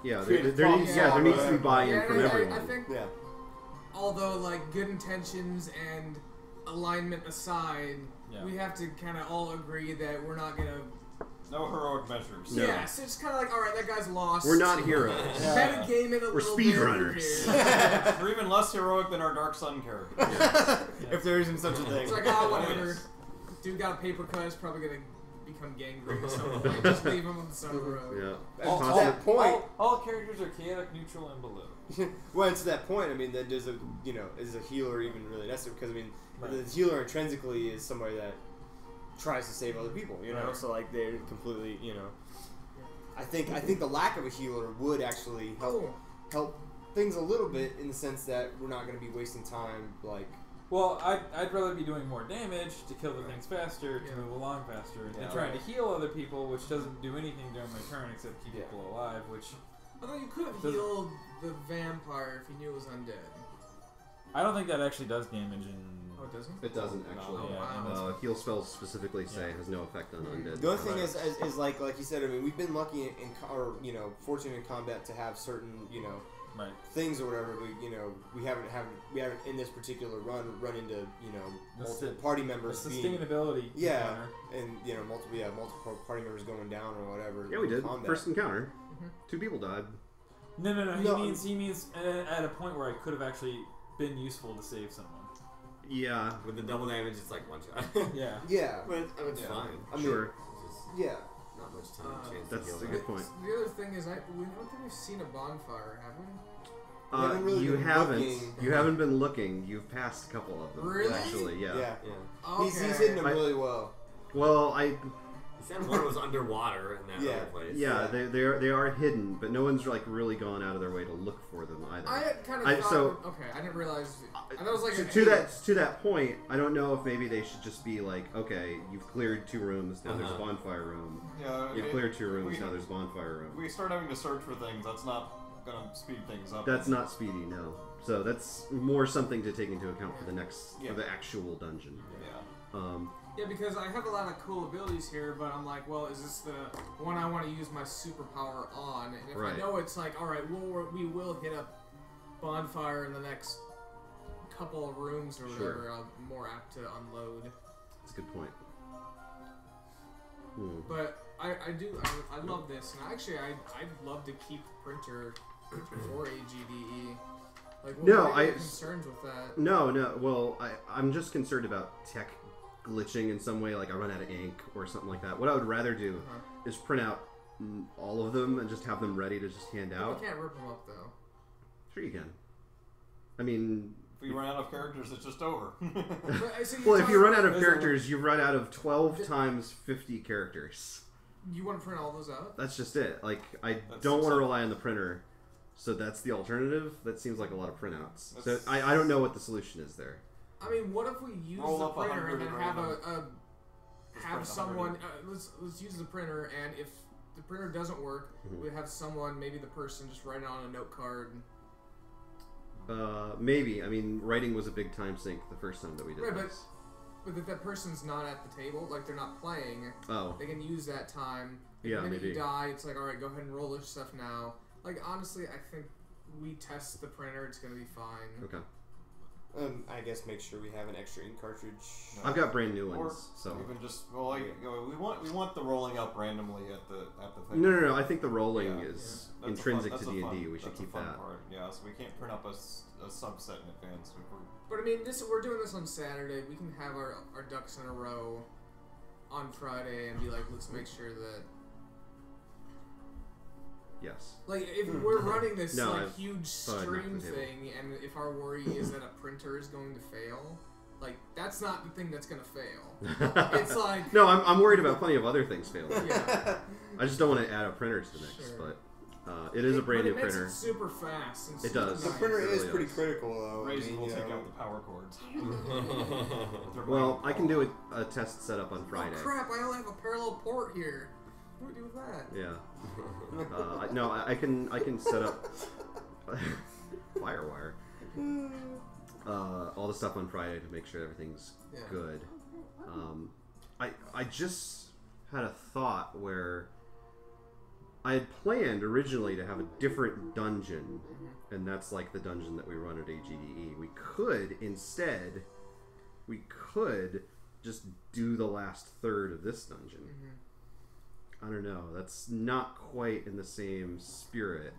yeah, create there a needs problem to be buy-in from everyone. I think, although, like, good intentions and alignment aside, we have to kind of all agree that we're not going to... No heroic measures. No. Yeah, so it's kind of like, alright, that guy's lost. We're not heroes. Meta game it a We're little speedrunners. We're even less heroic than our Dark Sun character. If there isn't such a thing. It's like, whatever. Dude got a paper cut, is probably going to become gangrene at some point. Just leave him on the side of the road. Yeah. At that point... All characters are chaotic, neutral, and below. Well, it's to that point, I mean, that there's a, you know, is a healer even really necessary? Because, I mean, the healer intrinsically is somebody that tries to save other people, you know? So, like, they're completely, you know... I think the lack of a healer would actually help things a little bit in the sense that we're not going to be wasting time, like... Well, I'd rather be doing more damage to kill the things faster, to move along faster, than trying to heal other people, which doesn't do anything during my turn except keep people alive, which... Although you could have healed the vampire if you knew it was undead. I don't think that actually does damage in... Oh, it doesn't? It doesn't, actually. wow. Heal spells specifically say it has no effect on undead. The other thing is like you said, I mean, we've been lucky or, you know, fortunate in combat to have certain, you know, things or whatever, but, you know, we haven't in this particular run into, you know, multiple party members sustainability encounter. And, you know, multiple party members going down or whatever. Yeah, we did. First encounter. 2 people died. No. He means at a point where I could have actually been useful to save someone. Yeah. With the double damage, it's like one shot. Yeah. Yeah. But it's fine. I mean, sure. Yeah. Not much time. Chance That's to a heal good that. point. The other thing is, I don't think we've seen a bonfire, have we? You haven't been looking. You've passed a couple of them. Really? Actually, yeah. Okay. He's hitting them really well. Well, He said one was underwater in that other place. Yeah, they are hidden, but no one's like really gone out of their way to look for them either. I had kind of thought, okay, I didn't realize. That was like to that point, I don't know if maybe they should just be like, okay, you've cleared 2 rooms, now there's a bonfire room. Yeah, you've cleared 2 rooms, now there's a bonfire room. We start having to search for things. That's not gonna speed things up. That's not speedy, no. So that's more something to take into account for the next for the actual dungeon. Yeah, because I have a lot of cool abilities here, but I'm like, well, is this the one I want to use my superpower on? And if I know it's like, all right, we will hit a bonfire in the next couple of rooms or whatever, I'm more apt to unload. That's a good point. But I love this, and actually I'd love to keep printer for AGDE. Like, what are your concerns with that? No. Well, I'm just concerned about tech glitching in some way, like I run out of ink or something like that. What I would rather do is print out all of them and just have them ready to just hand out. You can't rip them up, though. Sure you can. I mean... If we run out of characters, it's just over. Well, if you run out of characters, you run out of 12 times 50 characters. You want to print all those out? That's just it. Like, I don't want to rely on the printer, so that's the alternative. That seems like a lot of printouts. So I don't know what the solution is there. I mean, what if we use the printer and then have someone? Let's use the printer, and if the printer doesn't work, we have someone, maybe the person, just write it on a note card. Maybe. I mean, writing was a big time sink the first time that we did this. But if that person's not at the table, like they're not playing, they can use that time. Yeah, the minute maybe. you die, it's like, all right, go ahead and roll this stuff now. Like, honestly, I think we test the printer; it's gonna be fine. Okay. I guess make sure we have an extra ink cartridge. I've got brand new ones, so even just we want the rolling up randomly at the thing. No. I think the rolling is intrinsic to D&D. We should keep that. Part. Yeah, so we can't print up a subset in advance. But I mean, we're doing this on Saturday. We can have our ducks in a row on Friday and be like, let's make sure that. Yes. Like, if we're running this huge stream thing, and if our worry is that a printer is going to fail, like, that's not the thing that's going to fail. It's like... No, I'm worried about plenty of other things failing. Yeah. I just don't want to add a printer to the mix, but it is a brand new printer. It makes it super fast. And it does. The printer is pretty critical, though. Raisin will take out the power cords. Well, I can do a test setup on Friday. Oh, crap, I only have a parallel port here. do we do with that? Yeah. No, I can set up Firewire. All the stuff on Friday to make sure everything's good. I just had a thought where I had planned originally to have a different dungeon, and that's like the dungeon that we run at AGDE. We could instead, just do the last third of this dungeon. I don't know. That's not quite in the same spirit.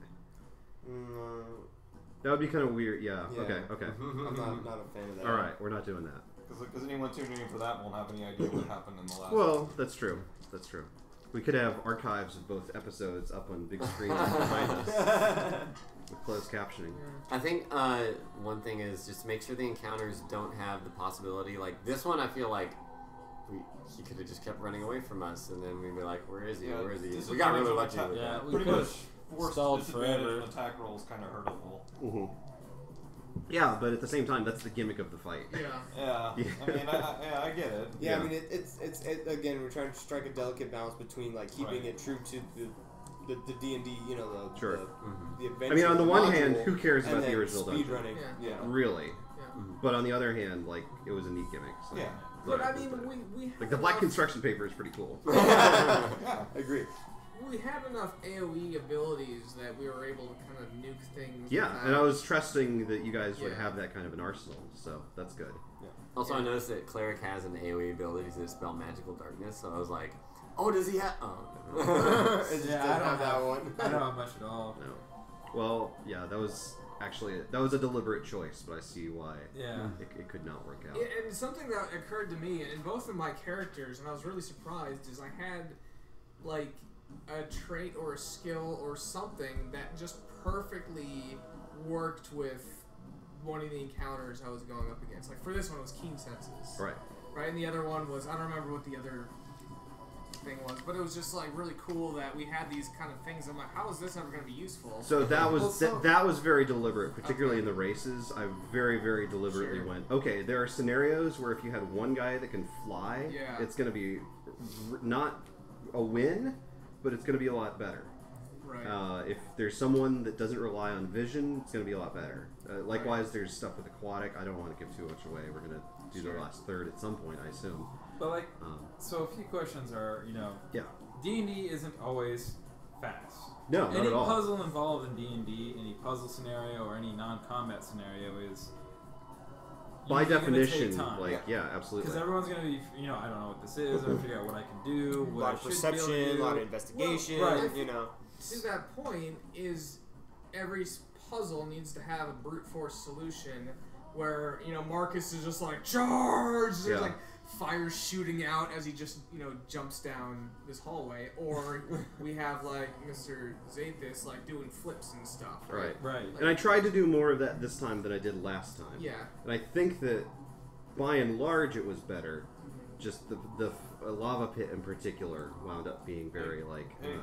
That would be kind of weird. Yeah. Okay. I'm not a fan of that. All right, we're not doing that. Because anyone tuning in for that won't have any idea what happened in the last. Well, that's true. That's true. We could have archives of both episodes up on big screens behind us with closed captioning. I think one thing is just make sure the encounters don't have the possibility. Like this one, I feel like he could have just kept running away from us, and then we'd be like, "Where is he? Where is he?" We got really lucky with that. Pretty much forced stalled disadvantage forever. and attack rolls kind of hurtful. Yeah, but at the same time, that's the gimmick of the fight. Yeah. I mean, I get it. Yeah, I mean, it's again, we're trying to strike a delicate balance between like keeping it true to the D&D, you know, the adventure. I mean, on the one module, hand, who cares and about the then original dungeon? speedrunning. Yeah. Really. But on the other hand, like, it was a neat gimmick. So. Yeah. But I mean, we like the black construction paper is pretty cool. Yeah, I agree. We had enough AoE abilities that we were able to kind of nuke things. Yeah, without- and I was trusting that you guys would have that kind of an arsenal, so that's good. Also, I noticed that Cleric has an AoE ability to dispel magical darkness, so I was like, "Oh, does he have?" Oh, It just Yeah, I doesn't don't have that one. I don't have much at all. No. Well, yeah, that was actually a deliberate choice, but I see why it could not work out. And something that occurred to me in both of my characters, and I was really surprised, is I had like a trait or a skill or something that just perfectly worked with one of the encounters I was going up against. Like for this one, it was keen senses. Right. Right, and the other one was, I don't remember what the other thing was, but it was just like really cool that we had these kind of things. I'm like, how is this ever going to be useful? So that was that was very deliberate, particularly in the races. I very, very deliberately went, okay, there are scenarios where if you had one guy that can fly, it's going to be not a win, but it's going to be a lot better. Right. If there's someone that doesn't rely on vision, it's going to be a lot better. Likewise, there's stuff with aquatic. I don't want to give too much away. We're going to do the last third at some point, I assume. But like, so a few questions are, D&D isn't always fast. No, not any at all. puzzle involved in D&D, any puzzle scenario or any non-combat scenario is by definition, take time. Absolutely. Because everyone's gonna be, I don't know what this is. I'm gonna figure out what I can do. A lot of perception, a lot of investigation. To that point, is every puzzle needs to have a brute force solution where Marcus is just like charge. There's like fire shooting out as he just jumps down this hallway, or we have like Mr. Zathis like doing flips and stuff. Right. Like, and I tried to do more of that this time than I did last time. Yeah. And I think that by and large it was better. Just the lava pit in particular wound up being very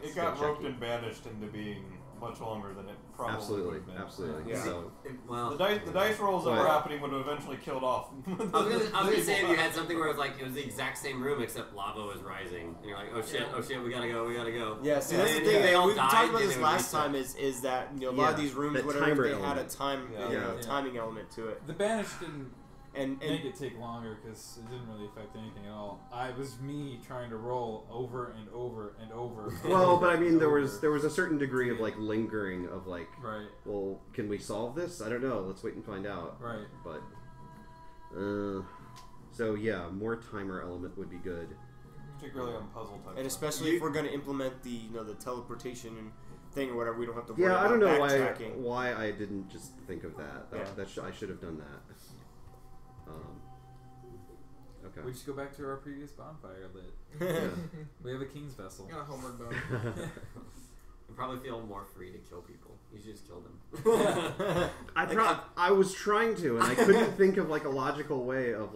it got roped and banished into being much longer than it probably would have been. Absolutely. Yeah. So, the dice rolls that were happening would have eventually killed off. I was gonna say if you had something where it was the exact same room except lava was rising, and you're like, oh shit, we gotta go. Yeah, see, that's the And thing. they all We died, talked about and this they last would time. Is that a lot of these rooms, that whatever, timer they had a element. timing element to it. the banish didn't And make it take longer because it didn't really affect anything at all. It was me trying to roll over and over and over. well, but I mean, there was a certain degree of lingering of right. well, can we solve this? I don't know. Let's wait and find out. Right. But so yeah, more timer element would be good. Particularly on puzzle type. and especially if we're going to implement the the teleportation thing or whatever, we don't have to worry Yeah, about I don't know backtracking. why I didn't just think of that. I should have done that. Okay. We just go back to our previous bonfire lit. Yeah. We have a king's vessel. Got a homeward bone. You probably feel more free to kill people. You should just kill them. I was trying to, and I couldn't think of a logical way of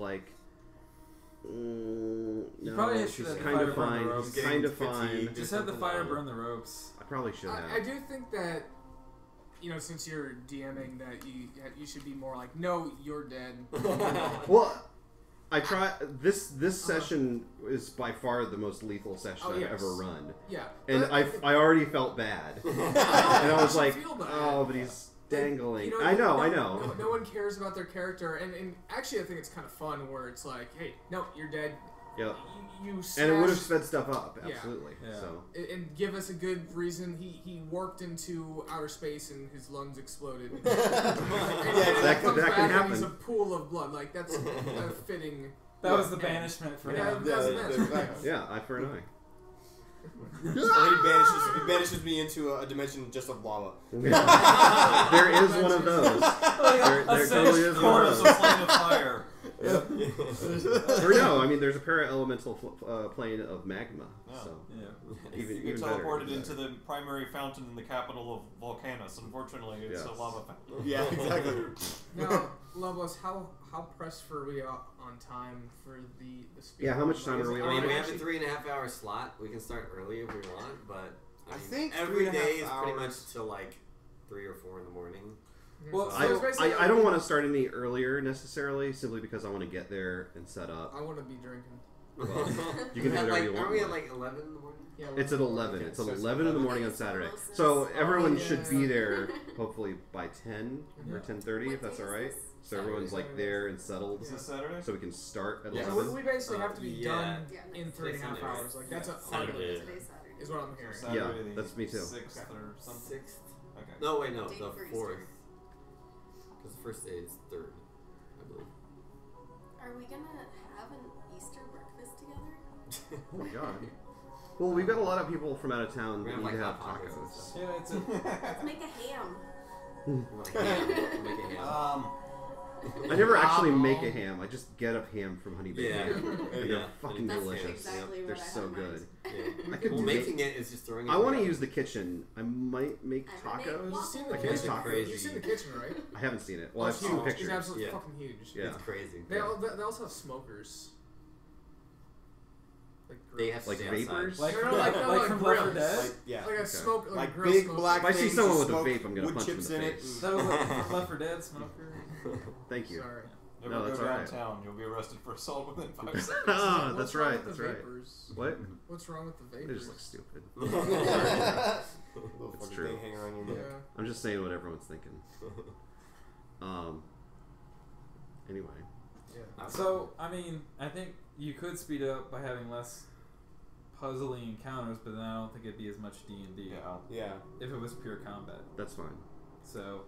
You no, probably should she's have kind of the fire burn fine. the ropes. She's kind of fine. Fatigued. Just have the fire burn the ropes. I probably should have. I do think that since you're DMing, that you should be more like, no, you're dead. Well, I try this session is by far the most lethal session I've ever run. Yeah. And I already felt bad. And I was like, oh, but he's dangling. I know. No one cares about their character, and actually I think it's kind of fun where it's like, hey, no, you're dead. Yeah. You and it would have sped stuff up, absolutely. Yeah. So. And give us a good reason. He warped into outer space and his lungs exploded. That can happen. He's a pool of blood. Like that's a fitting. That was the banishment for him. Yeah, eye for an eye. He banishes me into a dimension just of lava. There is one of those. There totally is one of those. A flame of fire. Or no, I mean there's a para-elemental plane of magma. Yeah. So even even teleported better. into the primary fountain in the capital of Volcanus. Unfortunately, it's a lava fountain. Yeah, exactly. Now, Lobos, how pressed for we are on time for the speed? Yeah, how much time are we I on? mean, we have a 3.5 hour slot. We can start early if we want, but I think every 3.5 day is pretty hours. much till like 3 or 4 in the morning. Well, I don't want to start any earlier necessarily, simply because I want to get there and set up. I want to be drinking. Well, you can do whatever you want. Aren't we at like 11 in the morning? Yeah, it's at 11. It's at 11 in the morning on Saturday. So everyone should be there hopefully by 10 or 10:30 if that's all right. So everyone's like there and settled. Is this Saturday? So we can start at Yeah, 11. we basically have to be done in 3.5 hours. Like that's a hard Saturday. is what I'm hearing. Saturday, that's me too. 6th or something. 6th? Okay. No, wait, no, Date the for 4th. Easter. Because the first day is 3rd, I believe. Are we gonna have an Easter breakfast together? Oh my god. Well, we've got a lot of people from out of town that need to have hot pockets and tacos. stuff. Yeah, it's Let's make a ham. You want a ham? Make a ham. I never actually make a ham. I just get a ham from Honey Baked Yeah. Ham. And Yeah. they're fucking That's delicious. exactly They're what I so have in good. mind. Yeah. I could Well, do making it is just throwing it I want to in. use the kitchen. I might make I would make tacos. waffles. You've seen I the can make kitchen. tacos. You've seen the kitchen, right? I haven't seen it. Well, Oh, I've it's seen huge. It's pictures. absolutely Yeah. fucking huge. Yeah. It's crazy. They also have smokers. Like They have to Like stay vapors? outside. like from Left 4 grills. Dead. Like, yeah. Like a smoke, like, Like grill big smoker. black If I see things someone with with a smoke, vape, I'm gonna wood punch him chips in the in it. face. That was from Left 4 Dead smoker. Thank you. Sorry. Never No, go that's all right. downtown. You'll be arrested for assault within 5 seconds. Ah, What's that's wrong right. with That's the right. vapors? What? What's wrong with the They vapors? just look stupid. Little It's fucking true. thing hanging around your neck. Yeah. I'm just saying what everyone's thinking. Anyway. So, I mean, I think you could speed it up by having less puzzling encounters, but then I don't think it'd be as much D&D. Yeah. If it was pure combat. That's fine. So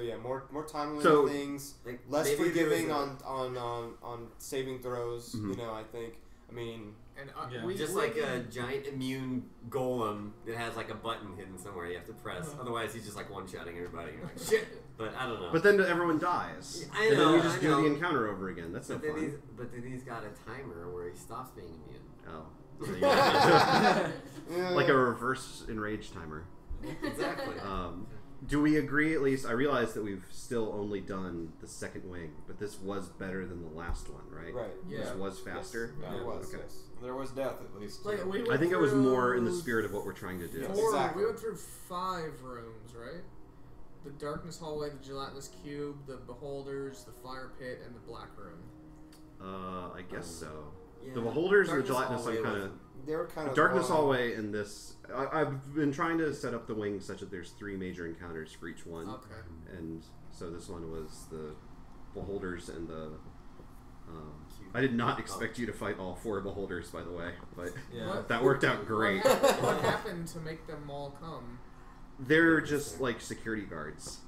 yeah, more time limit So- things, Like, less maybe forgiving there was on saving throws. Mhm. You know, I think. I mean, And Yeah. just like a giant immune golem that has like a button hidden somewhere you have to press. Otherwise, he's just like one-shotting everybody. You're like, shit. but I don't know. But then everyone dies. I And then know, you just I do know. the encounter over again. That's no but then fun. he's got a timer where he stops being immune. Oh. yeah. Like a reverse enrage timer. Exactly. Do we agree at least? I realize that we've still only done the second wing, but this was better than the last one, right? Right. Yeah. This was faster. Yes. It was. Okay. Yes. There was death, at least. Like, we I went think it was more in the through spirit of what we're trying to do. Yes. Four, Exactly. We went through 5 rooms, right? The darkness hallway, the gelatinous cube, the beholders, the fire pit, and the black room. I guess so. Yeah. The beholders and the Darkness gelatinous, I'm Hallway kind of. wasn't- They were kind of Darkness hallway and this. I've been trying to set up the wings such that there's 3 major encounters for each one. Okay. And so this one was the beholders and the. I did not expect you to fight all 4 beholders, by the way, but Yeah. that worked out great. What happened to make them all come? They're just like security guards.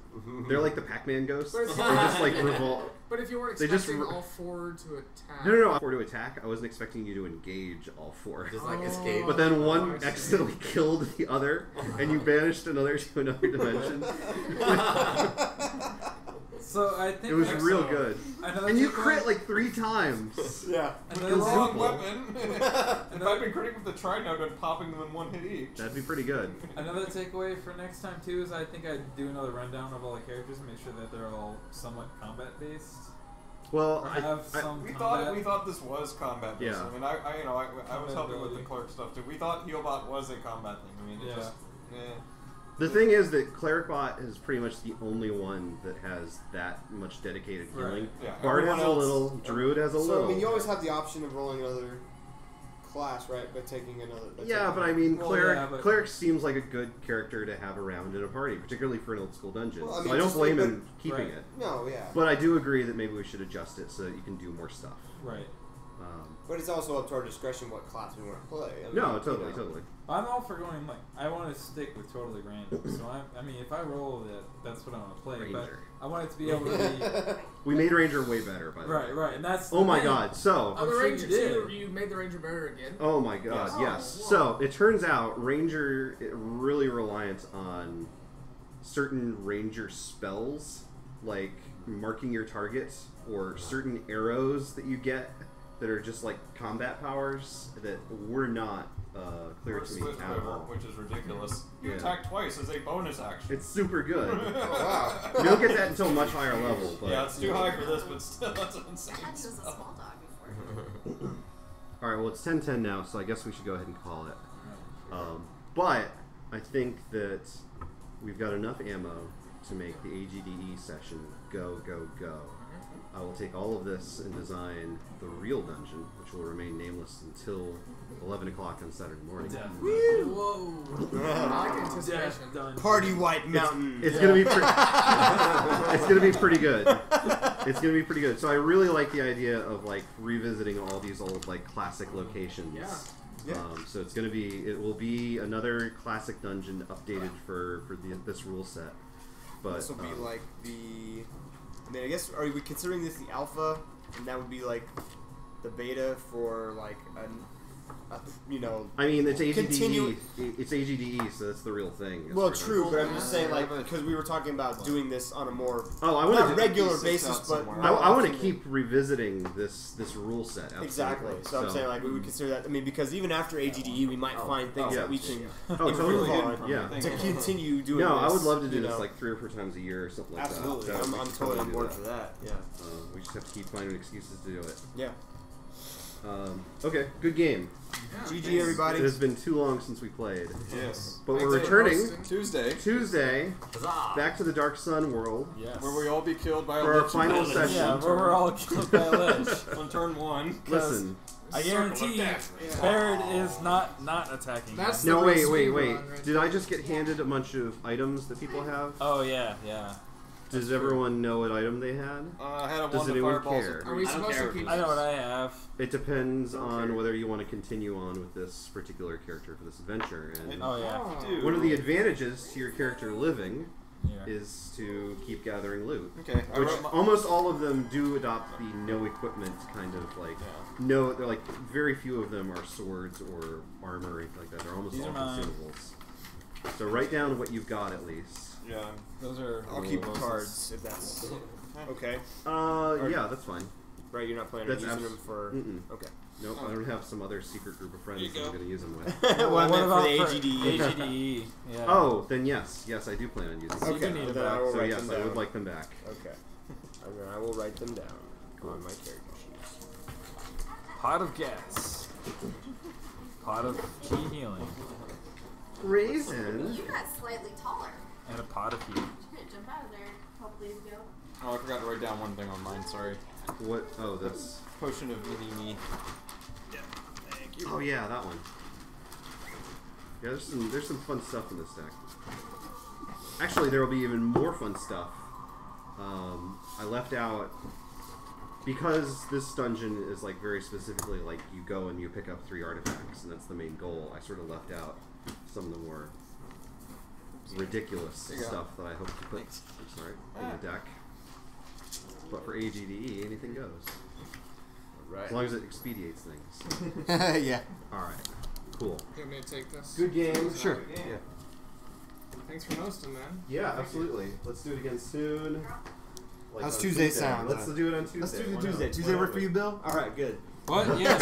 They're like the Pac-Man ghosts. They But just like revolt. But if you weren't They just expecting all 4 to attack. No. 4 to attack. I wasn't expecting you to engage all 4. Just like escape. But then I one see. accidentally killed the other, and you banished another to another dimension. So I think It was there's real some- good. another And you takeaway- crit like 3 times. Yeah. With Another the wrong simple. weapon. If I'd been critting with the trinode and popping them in 1 hit each. That'd be pretty good. Another takeaway for next time too is I think I'd do another rundown of all the characters and make sure that they're all somewhat combat based. Well, Or have some We combat. thought this was combat based. Yeah. I mean, I was Combat helping with the ability. clerk stuff too. We thought Healbot was a combat thing. I mean, it Yeah. just, The thing is that Clericbot is pretty much the only one that has that much dedicated healing. Yeah. Bard has a Everyone little, else- Druid has a little. I mean, you always have the option of rolling another class, right? By taking another. Yeah, but I mean, Well, Cleric, yeah, but- Cleric seems like a good character to have around in a party, particularly for an old school dungeon. Well, I so mean, I don't just blame like- him keeping Right. it. No, yeah. But I do agree that maybe we should adjust it so that you can do more stuff. Right. But it's also up to our discretion what class we want to play. I mean, No, you totally, know. totally. I'm all for going like I want to stick with totally random. So I mean, if I roll that, that's what I want to play. Ranger. But I want it to be able to We made Ranger way better, by be the way. right, and that's. Oh the my thing. god, so... I'm the sure Ranger you did. too. You made the Ranger better again. Oh my god, Yes. yes. Oh, So, it turns out Ranger really reliant on certain Ranger spells, like marking your target, or certain arrows that you get that are just like combat powers that we're not clear Or to me Swift at Quiver, all. which is ridiculous. You Yeah. attack twice as a bonus action. It's super good. Oh, wow. You don't get that until a much higher level, but... Yeah, it's too high for this, but still, that's an I insane had this as a spell. small dog before. Alright, well it's 10:10 now, so I guess we should go ahead and call it. But I think that we've got enough ammo to make the AGDE session go, go, go. I will take all of this and design the real dungeon, which will remain nameless until 11 o'clock on Saturday morning. Whoa! I like anticipation. Done. Party White Mountain. It's gonna be it's gonna be pretty good. It's gonna be pretty good. So I really like the idea of like revisiting all these old like classic locations. Yeah. Yeah. So it will be another classic dungeon updated for this rule set. But This will be like the. I mean, I guess are we considering this the alpha, and that would be like the beta for like you know. I mean, it's AGDE. Continue- It's AGDE, so that's the real thing. as Well, far as true, I'm but I'm concerned. just saying like because we were talking about doing this on a more Oh, I not want to. regular P6 basis, out but somewhere. I more want to often keep revisiting this rule set. Absolutely. Exactly. So I'm saying like we would consider that. I mean, because even after AGDE, we might find things yeah. that we can Oh, improve totally. on Yeah. to continue doing. No, I this, would love to do you this know. like 3 or 4 times a year or something like Absolutely, that. I'm totally on board for that. Yeah. We just have to keep finding excuses to do it. Yeah. Okay, good game. GG everybody. It has been too long since we played. Yes. But Thanks we're for returning hosting. Tuesday, Tuesday Huzzah! back to the Dark Sun world. Yes. where we all be killed by a For our lich final village. session. Yeah, where we're all killed by a lich. On turn 1. Listen. I guarantee death. Barrett is not attacking. That's you. the No, real wait. speedrun right Did I just get handed a bunch of items that people have? Oh yeah, yeah. Does everyone know what item they had? I had a Does 1 to anyone fireballs care? and Are we 3. supposed to keep? I know what I have. It depends on whether you want to continue on with this particular character for this adventure. And Oh yeah. Dude. one of the advantages to your character living Yeah. is to keep gathering loot. Okay, I Which wrote my, almost all of them do adopt the no equipment kind of like no. They're like very few of them are swords or armor or anything like that. They're almost These all are mine. consumables. So write down what you've got at least. yeah. Those are. I'll keep the cards if that's okay. Yeah, that's fine. Right, you're not planning That's on using abs- them for. Mm-mm. Okay. Nope, I don't have some other secret group of friends There you that I'm go. going to use them with. Well, I what meant about for the AGDE. AGDE. Yeah. Oh, then yes, I do plan on using them. So you Okay, do need then them I back. will So write yes, them I down. would like them back. Okay. And then I will write them down on my character sheets. Pot of gas. Pot of key healing. Raisin. You got slightly taller. And a pot of heat. You didn't jump out of there a couple days ago. Oh, I forgot to write down one thing on mine, sorry. What? Oh, this. Potion of mini-me. Yeah, thank you. Oh yeah, that one. Yeah, there's some fun stuff in this deck. Actually, there will be even more fun stuff. I left out because this dungeon is like very specifically like you go and you pick up 3 artifacts, and that's the main goal. I sort of left out some of the more ridiculous There you go. stuff that I hope to put. Thanks. I'm sorry, in the deck. But for AGDE, anything goes. Right. As long as it expedites things. Yeah. Alright. Cool. You want me to take this? Good game. Sure. Yeah. Thanks for hosting, man. Yeah, absolutely. Let's do it again soon. Like How's on Tuesday sound? Let's do it on Tuesday. Let's do the Why Tuesday. not? Tuesday Why work not? for you, Bill? All right, good. What? Yes.